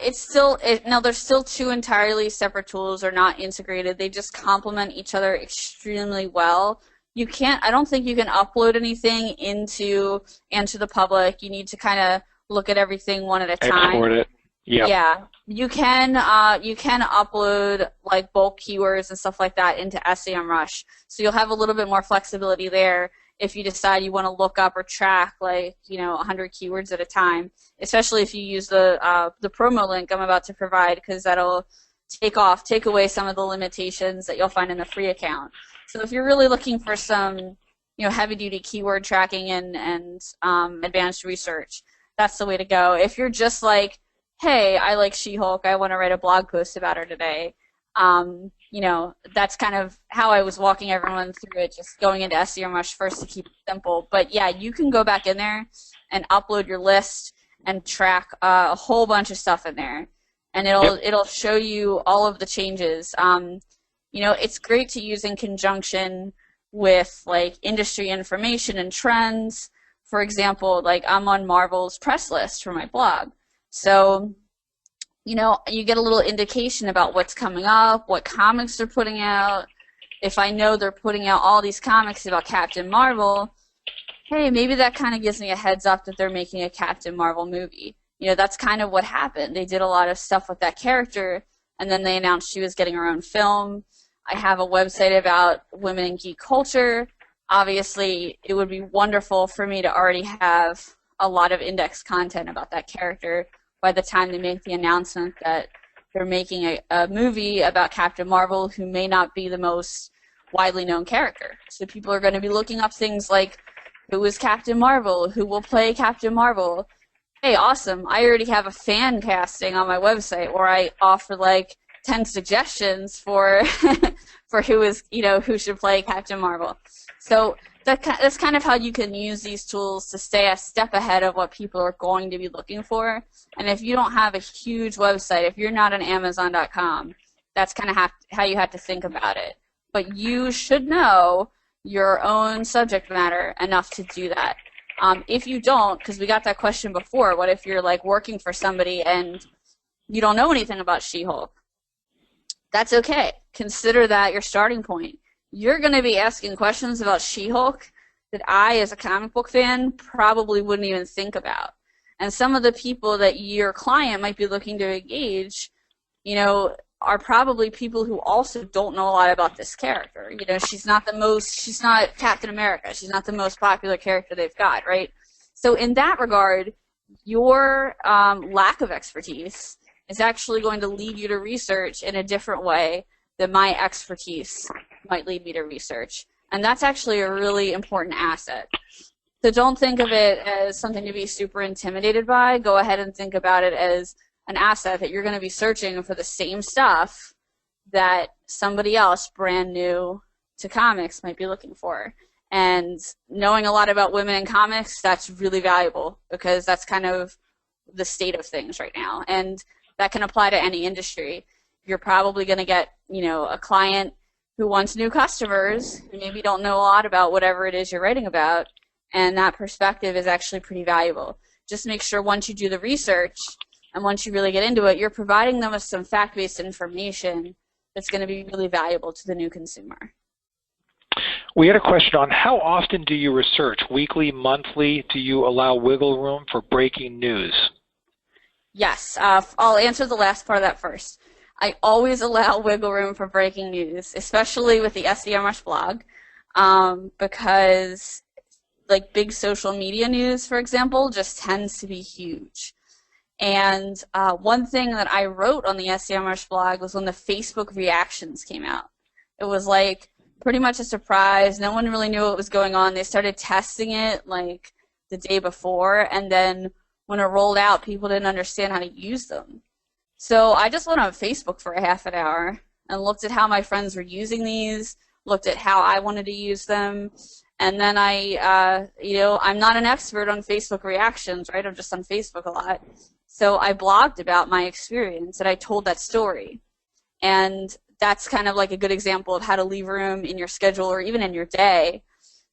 there's still two entirely separate tools. They're not integrated. They just complement each other extremely well. I don't think you can upload anything into Answer the Public. You need to kind of look at everything one at a time. Export it. Yep. Yeah, you can upload like bulk keywords and stuff like that into SEMrush, so you'll have a little bit more flexibility there if you decide you want to look up or track 100 keywords at a time. Especially if you use the promo link I'm about to provide, because that'll take away some of the limitations that you'll find in the free account. So if you're really looking for some heavy-duty keyword tracking and advanced research, that's the way to go. If you're just like, hey, I like She-Hulk, I want to write a blog post about her today, that's kind of how I was walking everyone through it, just going into SEMrush first to keep it simple. But yeah, you can go back in there and upload your list and track a whole bunch of stuff in there, and it'll show you all of the changes. It's great to use in conjunction with like industry information and trends. For example, like I'm on Marvel's press list for my blog. So, you get a little indication about what's coming up, what comics they're putting out. If I know they're putting out all these comics about Captain Marvel, hey, maybe that kind of gives me a heads up that they're making a Captain Marvel movie. That's kind of what happened. They did a lot of stuff with that character, and then they announced she was getting her own film. I have a website about women in geek culture. Obviously, it would be wonderful for me to already have a lot of index content about that character by the time they make the announcement that they're making a movie about Captain Marvel, who may not be the most widely known character. So people are going to be looking up things like, who is Captain Marvel? Who will play Captain Marvel? Hey, awesome. I already have a fan casting on my website where I offer like 10 suggestions for for who should play Captain Marvel. So that's kind of how you can use these tools to stay a step ahead of what people are going to be looking for. And if you don't have a huge website, if you're not on Amazon.com, that's kind of how you have to think about it. But you should know your own subject matter enough to do that. If you don't, because we got that question before, what if you're like working for somebody and you don't know anything about She-Hulk? That's okay. Consider that your starting point. You're going to be asking questions about She-Hulk that I, as a comic book fan, probably wouldn't even think about. And some of the people that your client might be looking to engage, are probably people who also don't know a lot about this character. You know, she's not Captain America. She's not the most popular character they've got, right? So in that regard, your lack of expertise is actually going to lead you to research in a different way than my expertise might lead me to research. And that's actually a really important asset. So don't think of it as something to be super intimidated by. Go ahead and think about it as an asset that you're going to be searching for the same stuff that somebody else brand new to comics might be looking for. And knowing a lot about women in comics, that's really valuable because that's kind of the state of things right now. And that can apply to any industry. You're probably going to get, you know, a client who wants new customers who maybe don't know a lot about whatever it is you're writing about, and that perspective is actually pretty valuable. Just make sure once you do the research and once you really get into it, you're providing them with some fact-based information that's going to be really valuable to the new consumer. We had a question on how often do you research? Weekly, monthly? Do you allow wiggle room for breaking news? Yes, I'll answer the last part of that first. I always allow wiggle room for breaking news, especially with the SEMrush blog, because like big social media news, for example, just tends to be huge. And one thing that I wrote on the SEMrush blog was when the Facebook reactions came out. It was like pretty much a surprise. No one really knew what was going on. They started testing it like the day before, and then when it rolled out, people didn't understand how to use them. So I just went on Facebook for a half an hour and looked at how my friends were using these, looked at how I wanted to use them, and then I'm not an expert on Facebook reactions, right? I'm just on Facebook a lot. So I blogged about my experience, and I told that story. And that's kind of like a good example of how to leave room in your schedule or even in your day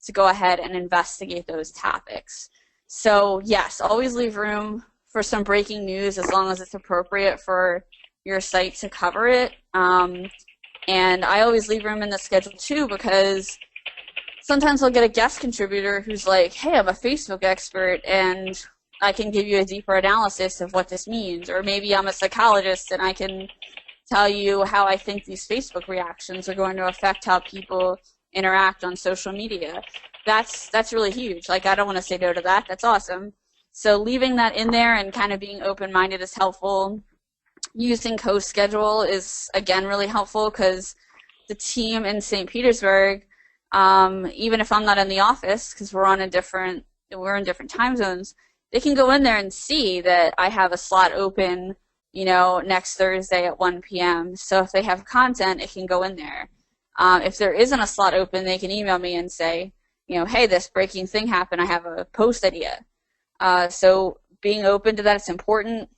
to go ahead and investigate those topics. So yes, always leave room for some breaking news as long as it's appropriate for your site to cover it. And I always leave room in the schedule too, because sometimes I'll get a guest contributor who's like, hey, I'm a Facebook expert and I can give you a deeper analysis of what this means. Or maybe I'm a psychologist and I can tell you how I think these Facebook reactions are going to affect how people interact on social media. That's really huge. Like, I don't want to say no to that. That's awesome. So leaving that in there and kind of being open-minded is helpful. Using CoSchedule is, again, really helpful because the team in St. Petersburg, even if I'm not in the office because we're in different time zones, they can go in there and see that I have a slot open, you know, next Thursday at 1 p.m. So if they have content, it can go in there. If there isn't a slot open, they can email me and say, you know, hey, this breaking thing happened. I have a post idea. So being open to that is important.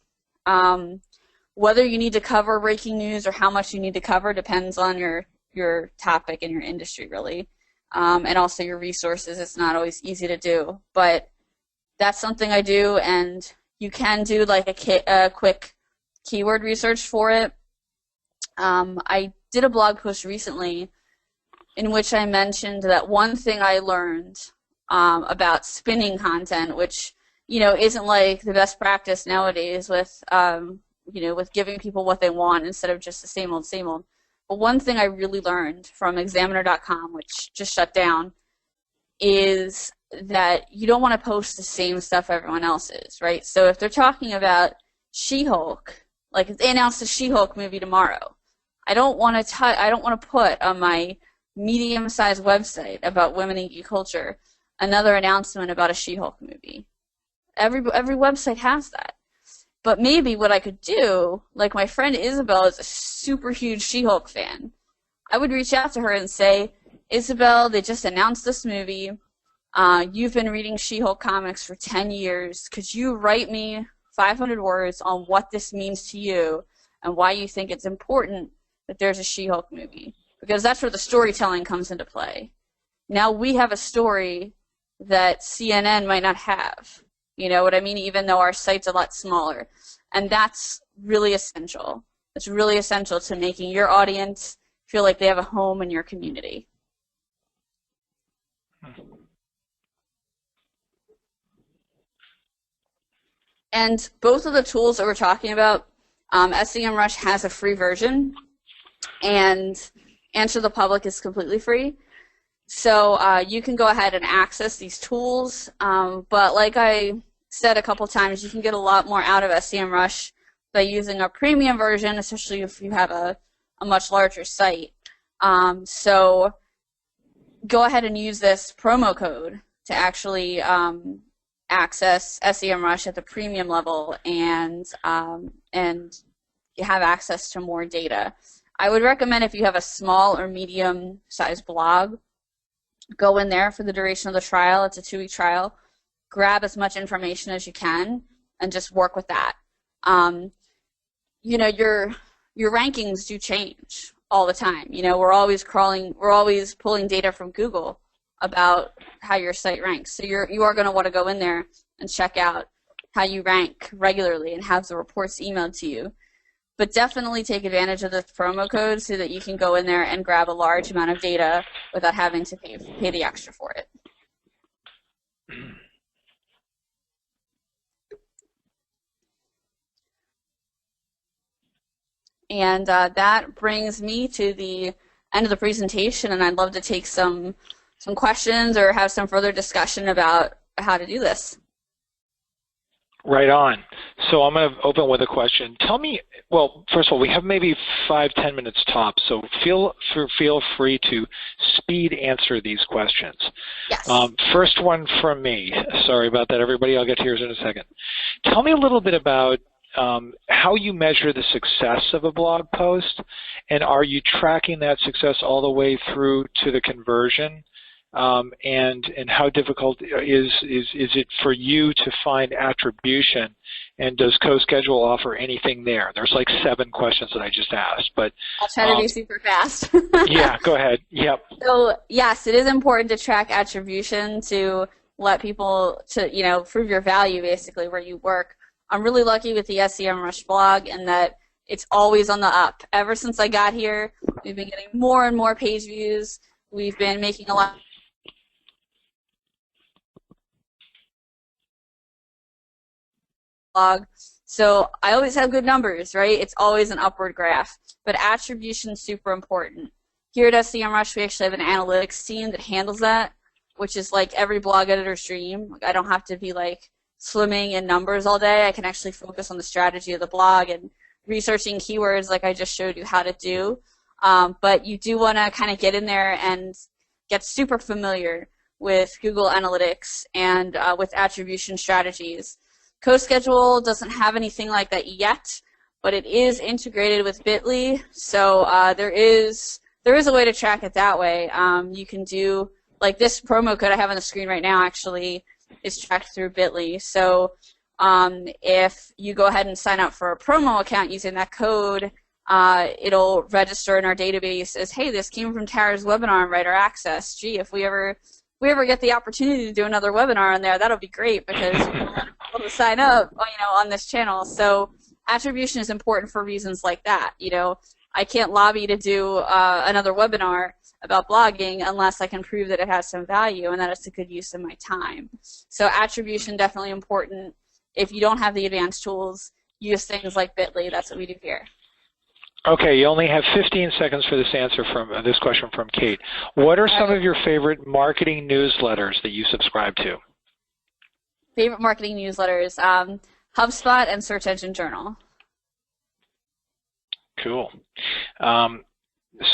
Whether you need to cover breaking news or how much you need to cover depends on your topic and your industry, really, and also your resources. It's not always easy to do, but that's something I do, and you can do like a quick keyword research for it. I did a blog post recently in which I mentioned that one thing I learned about spinning content, which, you know, isn't like the best practice nowadays with, you know, with giving people what they want instead of just the same old, same old. But one thing I really learned from Examiner.com, which just shut down, is that you don't want to post the same stuff everyone else is, right? So if they're talking about She-Hulk, like if they announced a She-Hulk movie tomorrow, I don't want to put on my medium-sized website about women in geek culture another announcement about a She-Hulk movie. Every website has that. But maybe what I could do, like my friend Isabel is a super huge She-Hulk fan. I would reach out to her and say, Isabel, they just announced this movie. You've been reading She-Hulk comics for 10 years. Could you write me 500 words on what this means to you and why you think it's important that there's a She-Hulk movie? Because that's where the storytelling comes into play. Now we have a story that CNN might not have. You know what I mean? Even though our site's a lot smaller. And that's really essential. It's really essential to making your audience feel like they have a home in your community. And both of the tools that we're talking about SEMrush has a free version, and Answer the Public is completely free. So you can go ahead and access these tools, but like I said a couple times, you can get a lot more out of SEMrush by using a premium version, especially if you have a much larger site. So go ahead and use this promo code to actually access SEMrush at the premium level and you have access to more data. I would recommend if you have a small or medium-sized blog, go in there for the duration of the trial. It's a 2-week trial. Grab as much information as you can and just work with that. You know, your rankings do change all the time. You know, we're always pulling data from Google about how your site ranks. So you are going to want to go in there and check out how you rank regularly and have the reports emailed to you. But definitely take advantage of this promo code so that you can go in there and grab a large amount of data without having to pay the extra for it. And that brings me to the end of the presentation, and I'd love to take some questions or have some further discussion about how to do this. Right on. So I'm going to open with a question. Tell me, well, first of all, we have maybe 5-10 minutes tops, so feel free to speed answer these questions. Yes. First one from me. Sorry about that, everybody. I'll get to yours in a second. Tell me a little bit about how you measure the success of a blog post, and are you tracking that success all the way through to the conversion? And how difficult is it for you to find attribution, and does CoSchedule offer anything there? There's like 7 questions that I just asked, but I'll try to be super fast. Yeah, go ahead. Yep. So yes, it is important to track attribution to let people prove your value basically where you work. I'm really lucky with the SEMrush blog in that it's always on the up. Ever since I got here, we've been getting more and more page views. We've been making a lot blog. So I always have good numbers, right? It's always an upward graph. But attribution is super important. Here at SEMrush, we actually have an analytics team that handles that, which is like every blog editor's dream. I don't have to be like swimming in numbers all day. I can actually focus on the strategy of the blog and researching keywords like I just showed you how to do. But you do want to kind of get in there and get super familiar with Google Analytics and with attribution strategies. CoSchedule doesn't have anything like that yet, but it is integrated with Bitly, so there is a way to track it that way. You can do, like this promo code I have on the screen right now actually is tracked through Bitly. So if you go ahead and sign up for a promo account using that code, it'll register in our database as, hey, this came from Tara's webinar on Writer Access. Gee, if we ever get the opportunity to do another webinar on there, that'll be great because we'll be able to sign up, on this channel. So attribution is important for reasons like that. I can't lobby to do another webinar about blogging unless I can prove that it has some value and that it's a good use of my time. So attribution definitely important. If you don't have the advanced tools, use things like Bitly. That's what we do here. Okay, you only have 15 seconds for this answer from this question from Kate. What are some of your favorite marketing newsletters that you subscribe to? Favorite marketing newsletters, HubSpot and Search Engine Journal. Cool.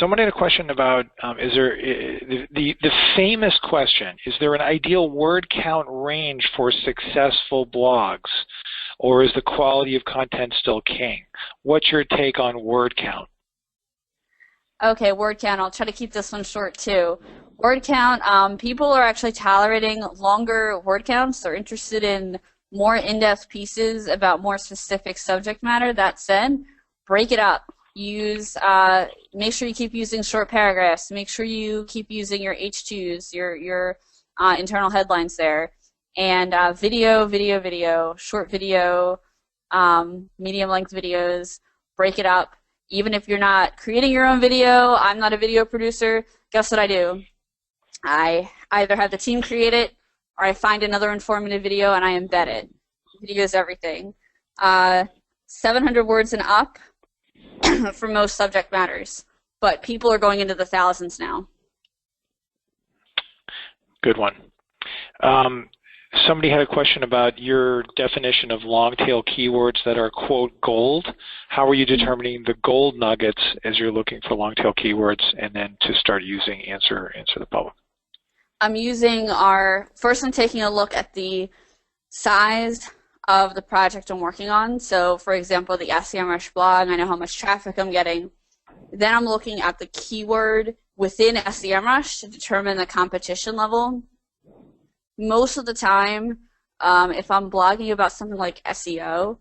Someone had a question about, is there the famous question, is there an ideal word count range for successful blogs, or is the quality of content still king? What's your take on word count? Okay, word count. I'll try to keep this one short too. Word count, people are actually tolerating longer word counts. They're interested in more in-depth pieces about more specific subject matter. That said, break it up. Make sure you keep using short paragraphs. Make sure you keep using your H2s, your internal headlines there. And video, short video, medium-length videos. Break it up. Even if you're not creating your own video, I'm not a video producer, guess what I do? I either have the team create it, or I find another informative video and I embed it. Video is everything. 700 words and up for most subject matters, but people are going into the thousands now. Good one. Somebody had a question about your definition of long-tail keywords that are, quote, gold. How are you determining the gold nuggets as you're looking for long-tail keywords and then to start using Answer the Public? I'm using first I'm taking a look at the size of the project I'm working on. So, for example, the SEMrush blog, I know how much traffic I'm getting. Then I'm looking at the keyword within SEMrush to determine the competition level. Most of the time, if I'm blogging about something like SEO,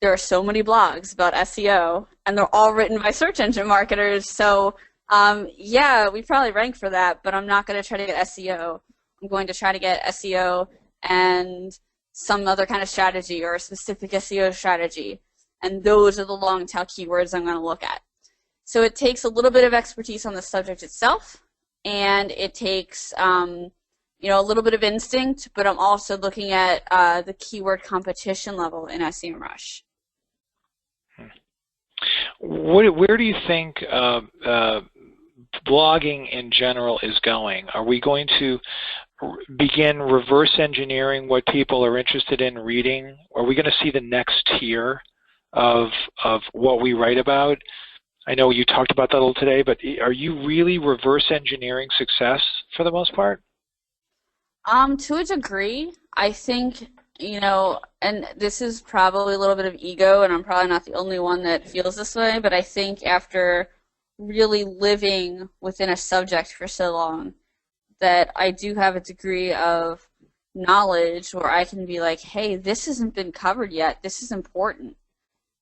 there are so many blogs about SEO, and they're all written by search engine marketers. So, yeah, we probably rank for that, but I'm not going to try to get SEO. I'm going to try to get SEO and some other kind of strategy or a specific SEO strategy, and those are the long tail keywords I'm going to look at. So it takes a little bit of expertise on the subject itself, and it takes a little bit of instinct, but I'm also looking at the keyword competition level in SEMrush. Where do you think blogging in general is going? Are we going to begin reverse engineering what people are interested in reading? Are we going to see the next tier of what we write about? I know you talked about that a little today, but are you really reverse engineering success for the most part? To a degree, I think, and this is probably a little bit of ego, and I'm probably not the only one that feels this way, but I think after really living within a subject for so long, that I do have a degree of knowledge where I can be like, hey, this hasn't been covered yet, this is important,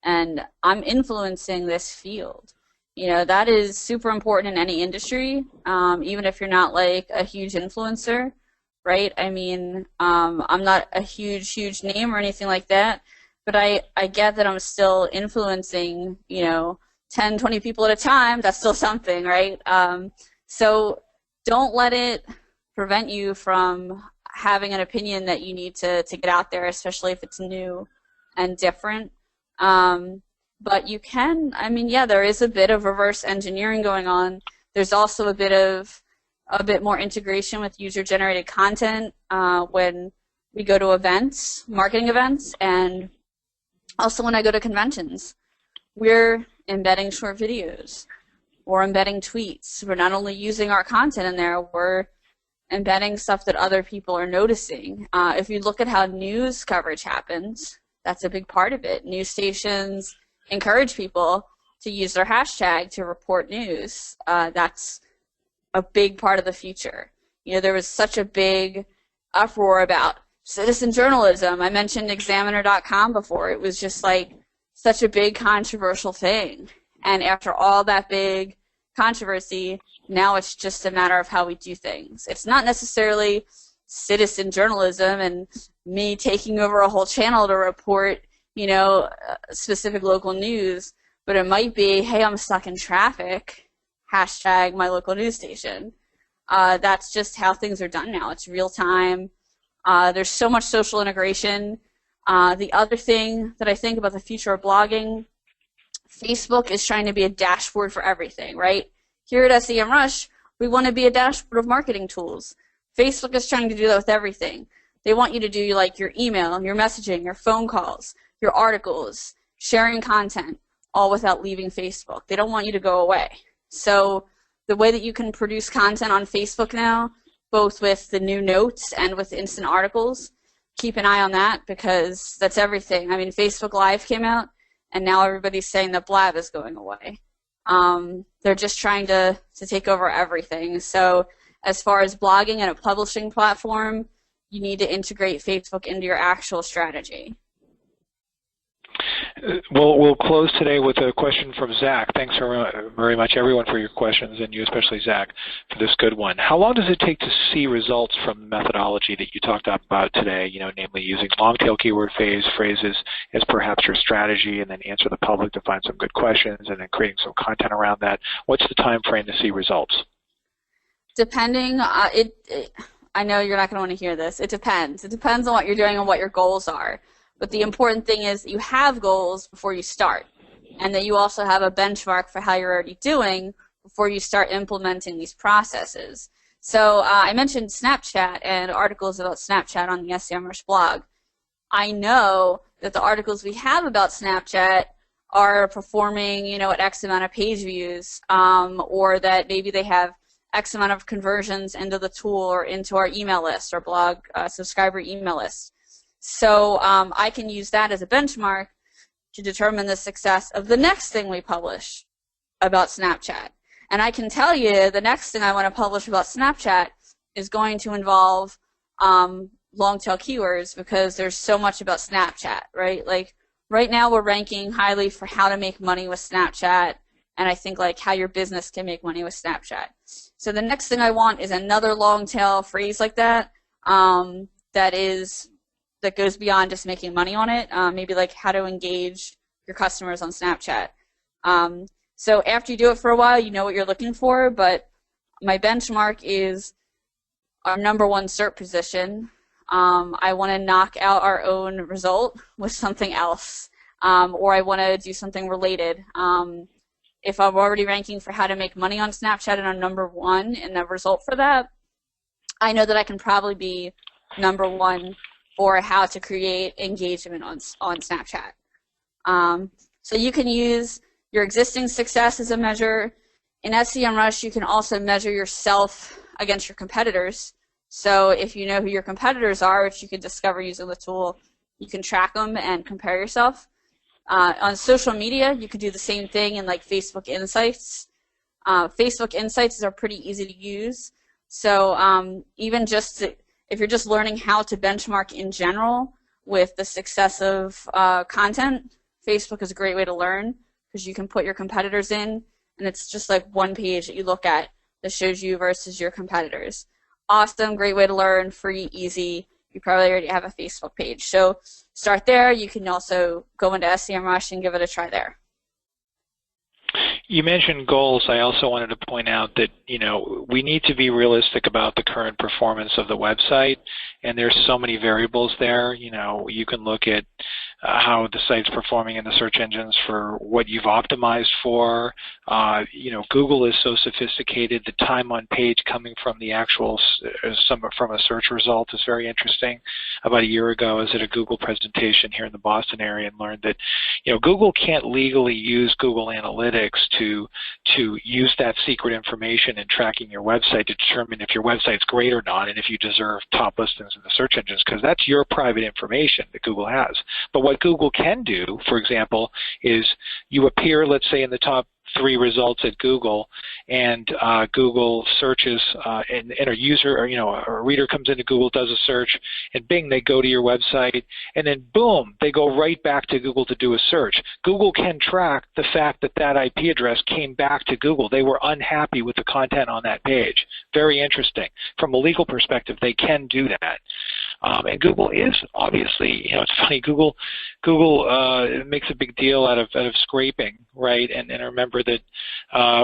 and I'm influencing this field. That is super important in any industry, even if you're not like a huge influencer. Right? I mean, I'm not a huge name or anything like that, but I get that I'm still influencing, 10, 20 people at a time. That's still something, right? So don't let it prevent you from having an opinion that you need to get out there, especially if it's new and different. But you can, there is a bit of reverse engineering going on. There's also a bit more integration with user-generated content when we go to events, marketing events, and also when I go to conventions. We're embedding short videos. We're embedding tweets. We're not only using our content in there, we're embedding stuff that other people are noticing. If you look at how news coverage happens, that's a big part of it. News stations encourage people to use their hashtag to report news. That's a big part of the future. There was such a big uproar about citizen journalism. I mentioned Examiner.com before. It was just like such a big controversial thing. And after all that big controversy, now it's just a matter of how we do things. It's not necessarily citizen journalism and me taking over a whole channel to report, specific local news, but it might be, hey, I'm stuck in traffic, hashtag my local news station. That's just how things are done now. It's real time. There's so much social integration. The other thing that I think about the future of blogging, Facebook is trying to be a dashboard for everything, right? Here at SEMrush, we want to be a dashboard of marketing tools. Facebook is trying to do that with everything. They want you to do like your email, your messaging, your phone calls, your articles, sharing content, all without leaving Facebook. They don't want you to go away. So the way that you can produce content on Facebook now, both with the new notes and with instant articles, keep an eye on that because that's everything. I mean, Facebook Live came out, and now everybody's saying that Blab is going away. They're just trying to take over everything. So as far as blogging and a publishing platform, you need to integrate Facebook into your actual strategy. Well, we'll close today with a question from Zach. Thanks very much, everyone, for your questions, and you especially, Zach, for this good one. How long does it take to see results from the methodology that you talked about today, namely using long-tail keyword phrases as perhaps your strategy, and then answer the public to find some good questions, and then creating some content around that? What's the time frame to see results? Depending, I know you're not going to want to hear this. It depends. It depends on what you're doing and what your goals are. But the important thing is that you have goals before you start, and that you also have a benchmark for how you're already doing before you start implementing these processes. So I mentioned Snapchat and articles about Snapchat on the SEMrush blog. I know that the articles we have about Snapchat are performing, you know, at X amount of page views, or that maybe they have X amount of conversions into the tool or into our email list or blog subscriber email list. So I can use that as a benchmark to determine the success of the next thing we publish about Snapchat. And I can tell you the next thing I want to publish about Snapchat is going to involve long tail keywords, because there's so much about Snapchat, right? Like right now we're ranking highly for how to make money with Snapchat, and I think like how your business can make money with Snapchat. So the next thing I want is another long tail phrase like that, that goes beyond just making money on it, maybe like how to engage your customers on Snapchat. So after you do it for a while, you know what you're looking for, but my benchmark is our #1 SERP position. I want to knock out our own result with something else, or I want to do something related. If I'm already ranking for how to make money on Snapchat and I'm #1 in the result for that, I know that I can probably be #1 for how to create engagement on Snapchat. So you can use your existing success as a measure. In SEMrush, you can also measure yourself against your competitors. So if you know who your competitors are, which you can discover using the tool, you can track them and compare yourself. On social media, you can do the same thing in like Facebook Insights. Facebook Insights are pretty easy to use. So even just if you're just learning how to benchmark in general with the success of content, Facebook is a great way to learn, because you can put your competitors in, and it's just like one page that you look at that shows you versus your competitors. Awesome, great way to learn, free, easy. You probably already have a Facebook page. So start there. You can also go into SEMrush and give it a try there. You mentioned goals. I also wanted to point out that, you know, we need to be realistic about the current performance of the website, and there's so many variables there. You know, you can look at how the site's performing in the search engines for what you've optimized for. You know, Google is so sophisticated. The time on page coming from the actual from a search result is very interesting. About a year ago, I was at a Google presentation here in the Boston area and learned that, you know, Google can't legally use Google Analytics to use that secret information in tracking your website to determine if your website's great or not and if you deserve top listings in the search engines, because that's your private information that Google has. But what Google can do, for example, is you appear, let's say, in the top 3 results at Google, and Google searches, and a user, or, you know, a reader comes into Google, does a search, and bing, they go to your website, and then boom, they go right back to Google to do a search. Google can track the fact that that IP address came back to Google. They were unhappy with the content on that page. Very interesting. From a legal perspective, they can do that. And Google is obviously, you know, it's funny, Google makes a big deal out of scraping, right? And I remember that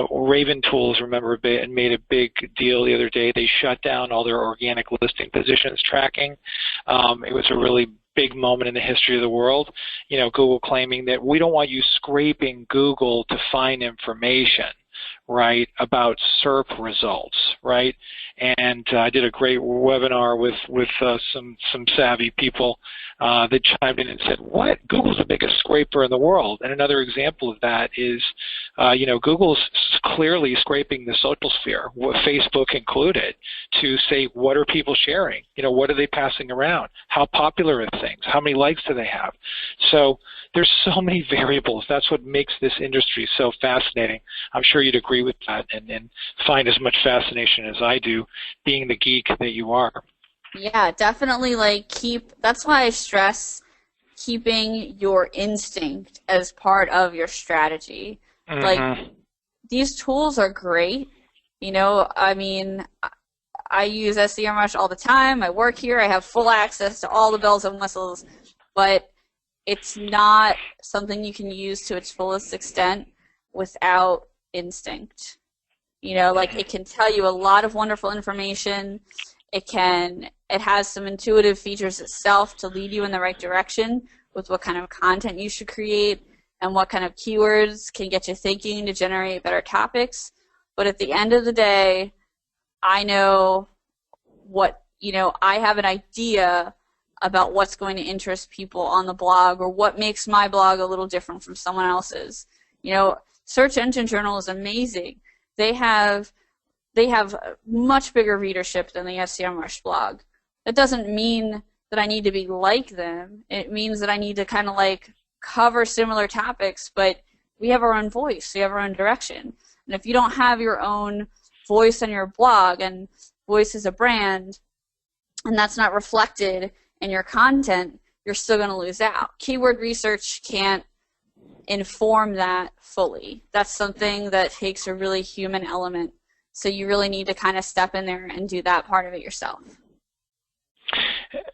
Raven Tools, made a big deal the other day. They shut down all their organic listing positions tracking. It was a really big moment in the history of the world. You know, Google claiming that we don't want you scraping Google to find information, right, about SERP results, right? And I did a great webinar with some savvy people that chimed in and said, what? Google's the biggest scraper in the world. And another example of that is, you know, Google's clearly scraping the social sphere, Facebook included, to say, what are people sharing? You know, what are they passing around? How popular are things? How many likes do they have? So there's so many variables. That's what makes this industry so fascinating. I'm sure you'd agree with that and find as much fascination as I do, being the geek that you are. Yeah, definitely. Like, that's why I stress keeping your instinct as part of your strategy. Mm-hmm. Like, these tools are great. You know, I mean, I use SEMrush all the time. I work here. I have full access to all the bells and whistles, but it's not something you can use to its fullest extent without instinct. You know, like, it can tell you a lot of wonderful information. It has some intuitive features itself to lead you in the right direction, with what kind of content you should create and what kind of keywords can get you thinking to generate better topics. But at the end of the day, I know what, I have an idea about what's going to interest people on the blog or what makes my blog a little different from someone else's. Search engine journal is amazing. They have much bigger readership than the SEMrush blog. That doesn't mean that I need to be like them. It means that I need to kind of like cover similar topics, but we have our own voice, we have our own direction. And if you don't have your own voice on your blog, and voice is a brand, and that's not reflected in your content, you're still going to lose out. Keyword research can't inform that fully. That's something that takes a really human element. So you really need to kind of step in there and do that part of it yourself.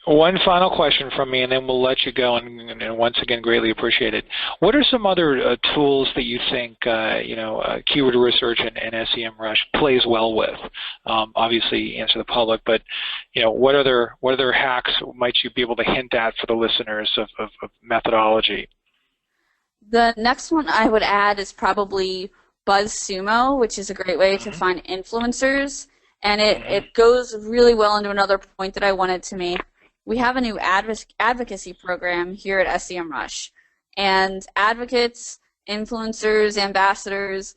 One final question from me, and then we'll let you go, and once again, greatly appreciate it. What are some other tools that you think, keyword research and SEMrush plays well with? Obviously, Answer the Public, but what other hacks might you be able to hint at for the listeners of methodology? The next one I would add is probably BuzzSumo, which is a great way to find influencers. And it goes really well into another point that I wanted to make. We have a new advocacy program here at SEMrush. And advocates, influencers, ambassadors,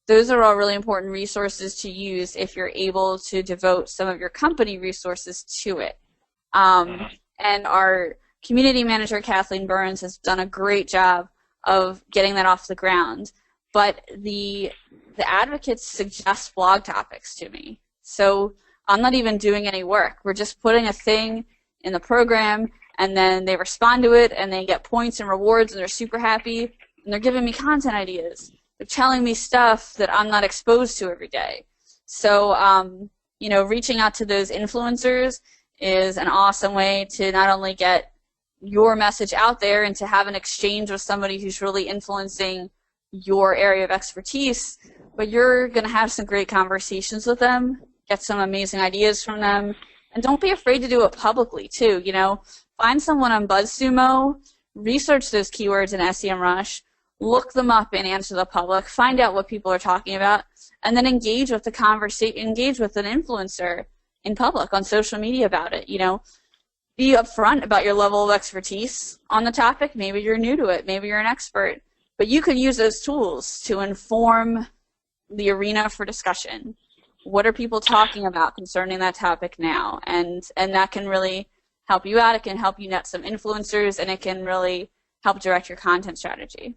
those are all really important resources to use if you're able to devote some of your company resources to it. And our community manager, Kathleen Burns, has done a great job of getting that off the ground. But the advocates suggest blog topics to me. So I'm not even doing any work. We're just putting a thing in the program, and then they respond to it, and they get points and rewards, and they're super happy, and they're giving me content ideas. They're telling me stuff that I'm not exposed to every day. So, reaching out to those influencers is an awesome way to not only get your message out there and to have an exchange with somebody who's really influencing your area of expertise, but you're going to have some great conversations with them, get some amazing ideas from them, and don't be afraid to do it publicly too. Find someone on BuzzSumo, research those keywords in SEMrush, look them up in Answer the Public, find out what people are talking about, and then engage with the conversation, engage with an influencer in public on social media about it. Be upfront about your level of expertise on the topic. Maybe you're new to it, maybe you're an expert, but you can use those tools to inform the arena for discussion. What are people talking about concerning that topic now? And that can really help you out. It can help you net some influencers, and it can really help direct your content strategy.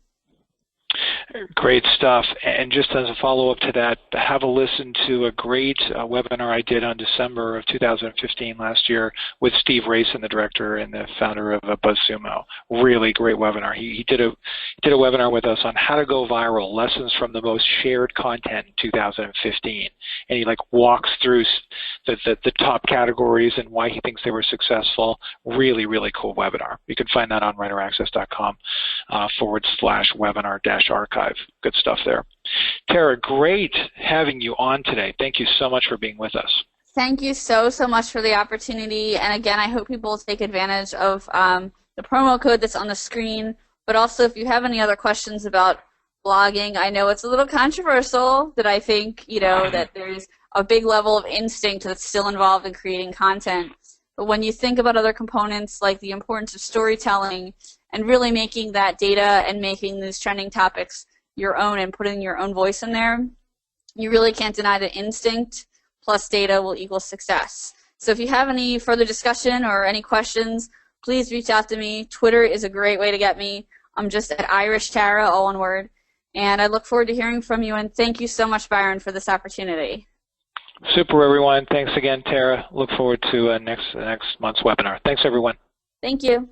Great stuff. And just as a follow-up to that, have a listen to a great webinar I did on December of 2015 last year with Steve Rayson, the director and the founder of BuzzSumo. Really great webinar. He did a webinar with us on how to go viral, lessons from the most shared content in 2015. And he walks through the top categories and why he thinks they were successful. Really, really cool webinar. You can find that on writeraccess.com /webinar-archive. Good stuff there. Tara, great having you on today. Thank you so much for being with us. Thank you so much for the opportunity. And again, I hope people take advantage of the promo code that's on the screen. But also, if you have any other questions about blogging, I know it's a little controversial that I think, that there's a big level of instinct that's still involved in creating content. But when you think about other components like the importance of storytelling and really making that data and making these trending topics your own and putting your own voice in there, you really can't deny that instinct plus data will equal success. So if you have any further discussion or any questions, please reach out to me. Twitter is a great way to get me. I'm just at Irish Tara, all one word. And I look forward to hearing from you, and thank you so much, Byron, for this opportunity. Super, everyone. Thanks again, Tara. Look forward to next month's webinar. Thanks, everyone. Thank you.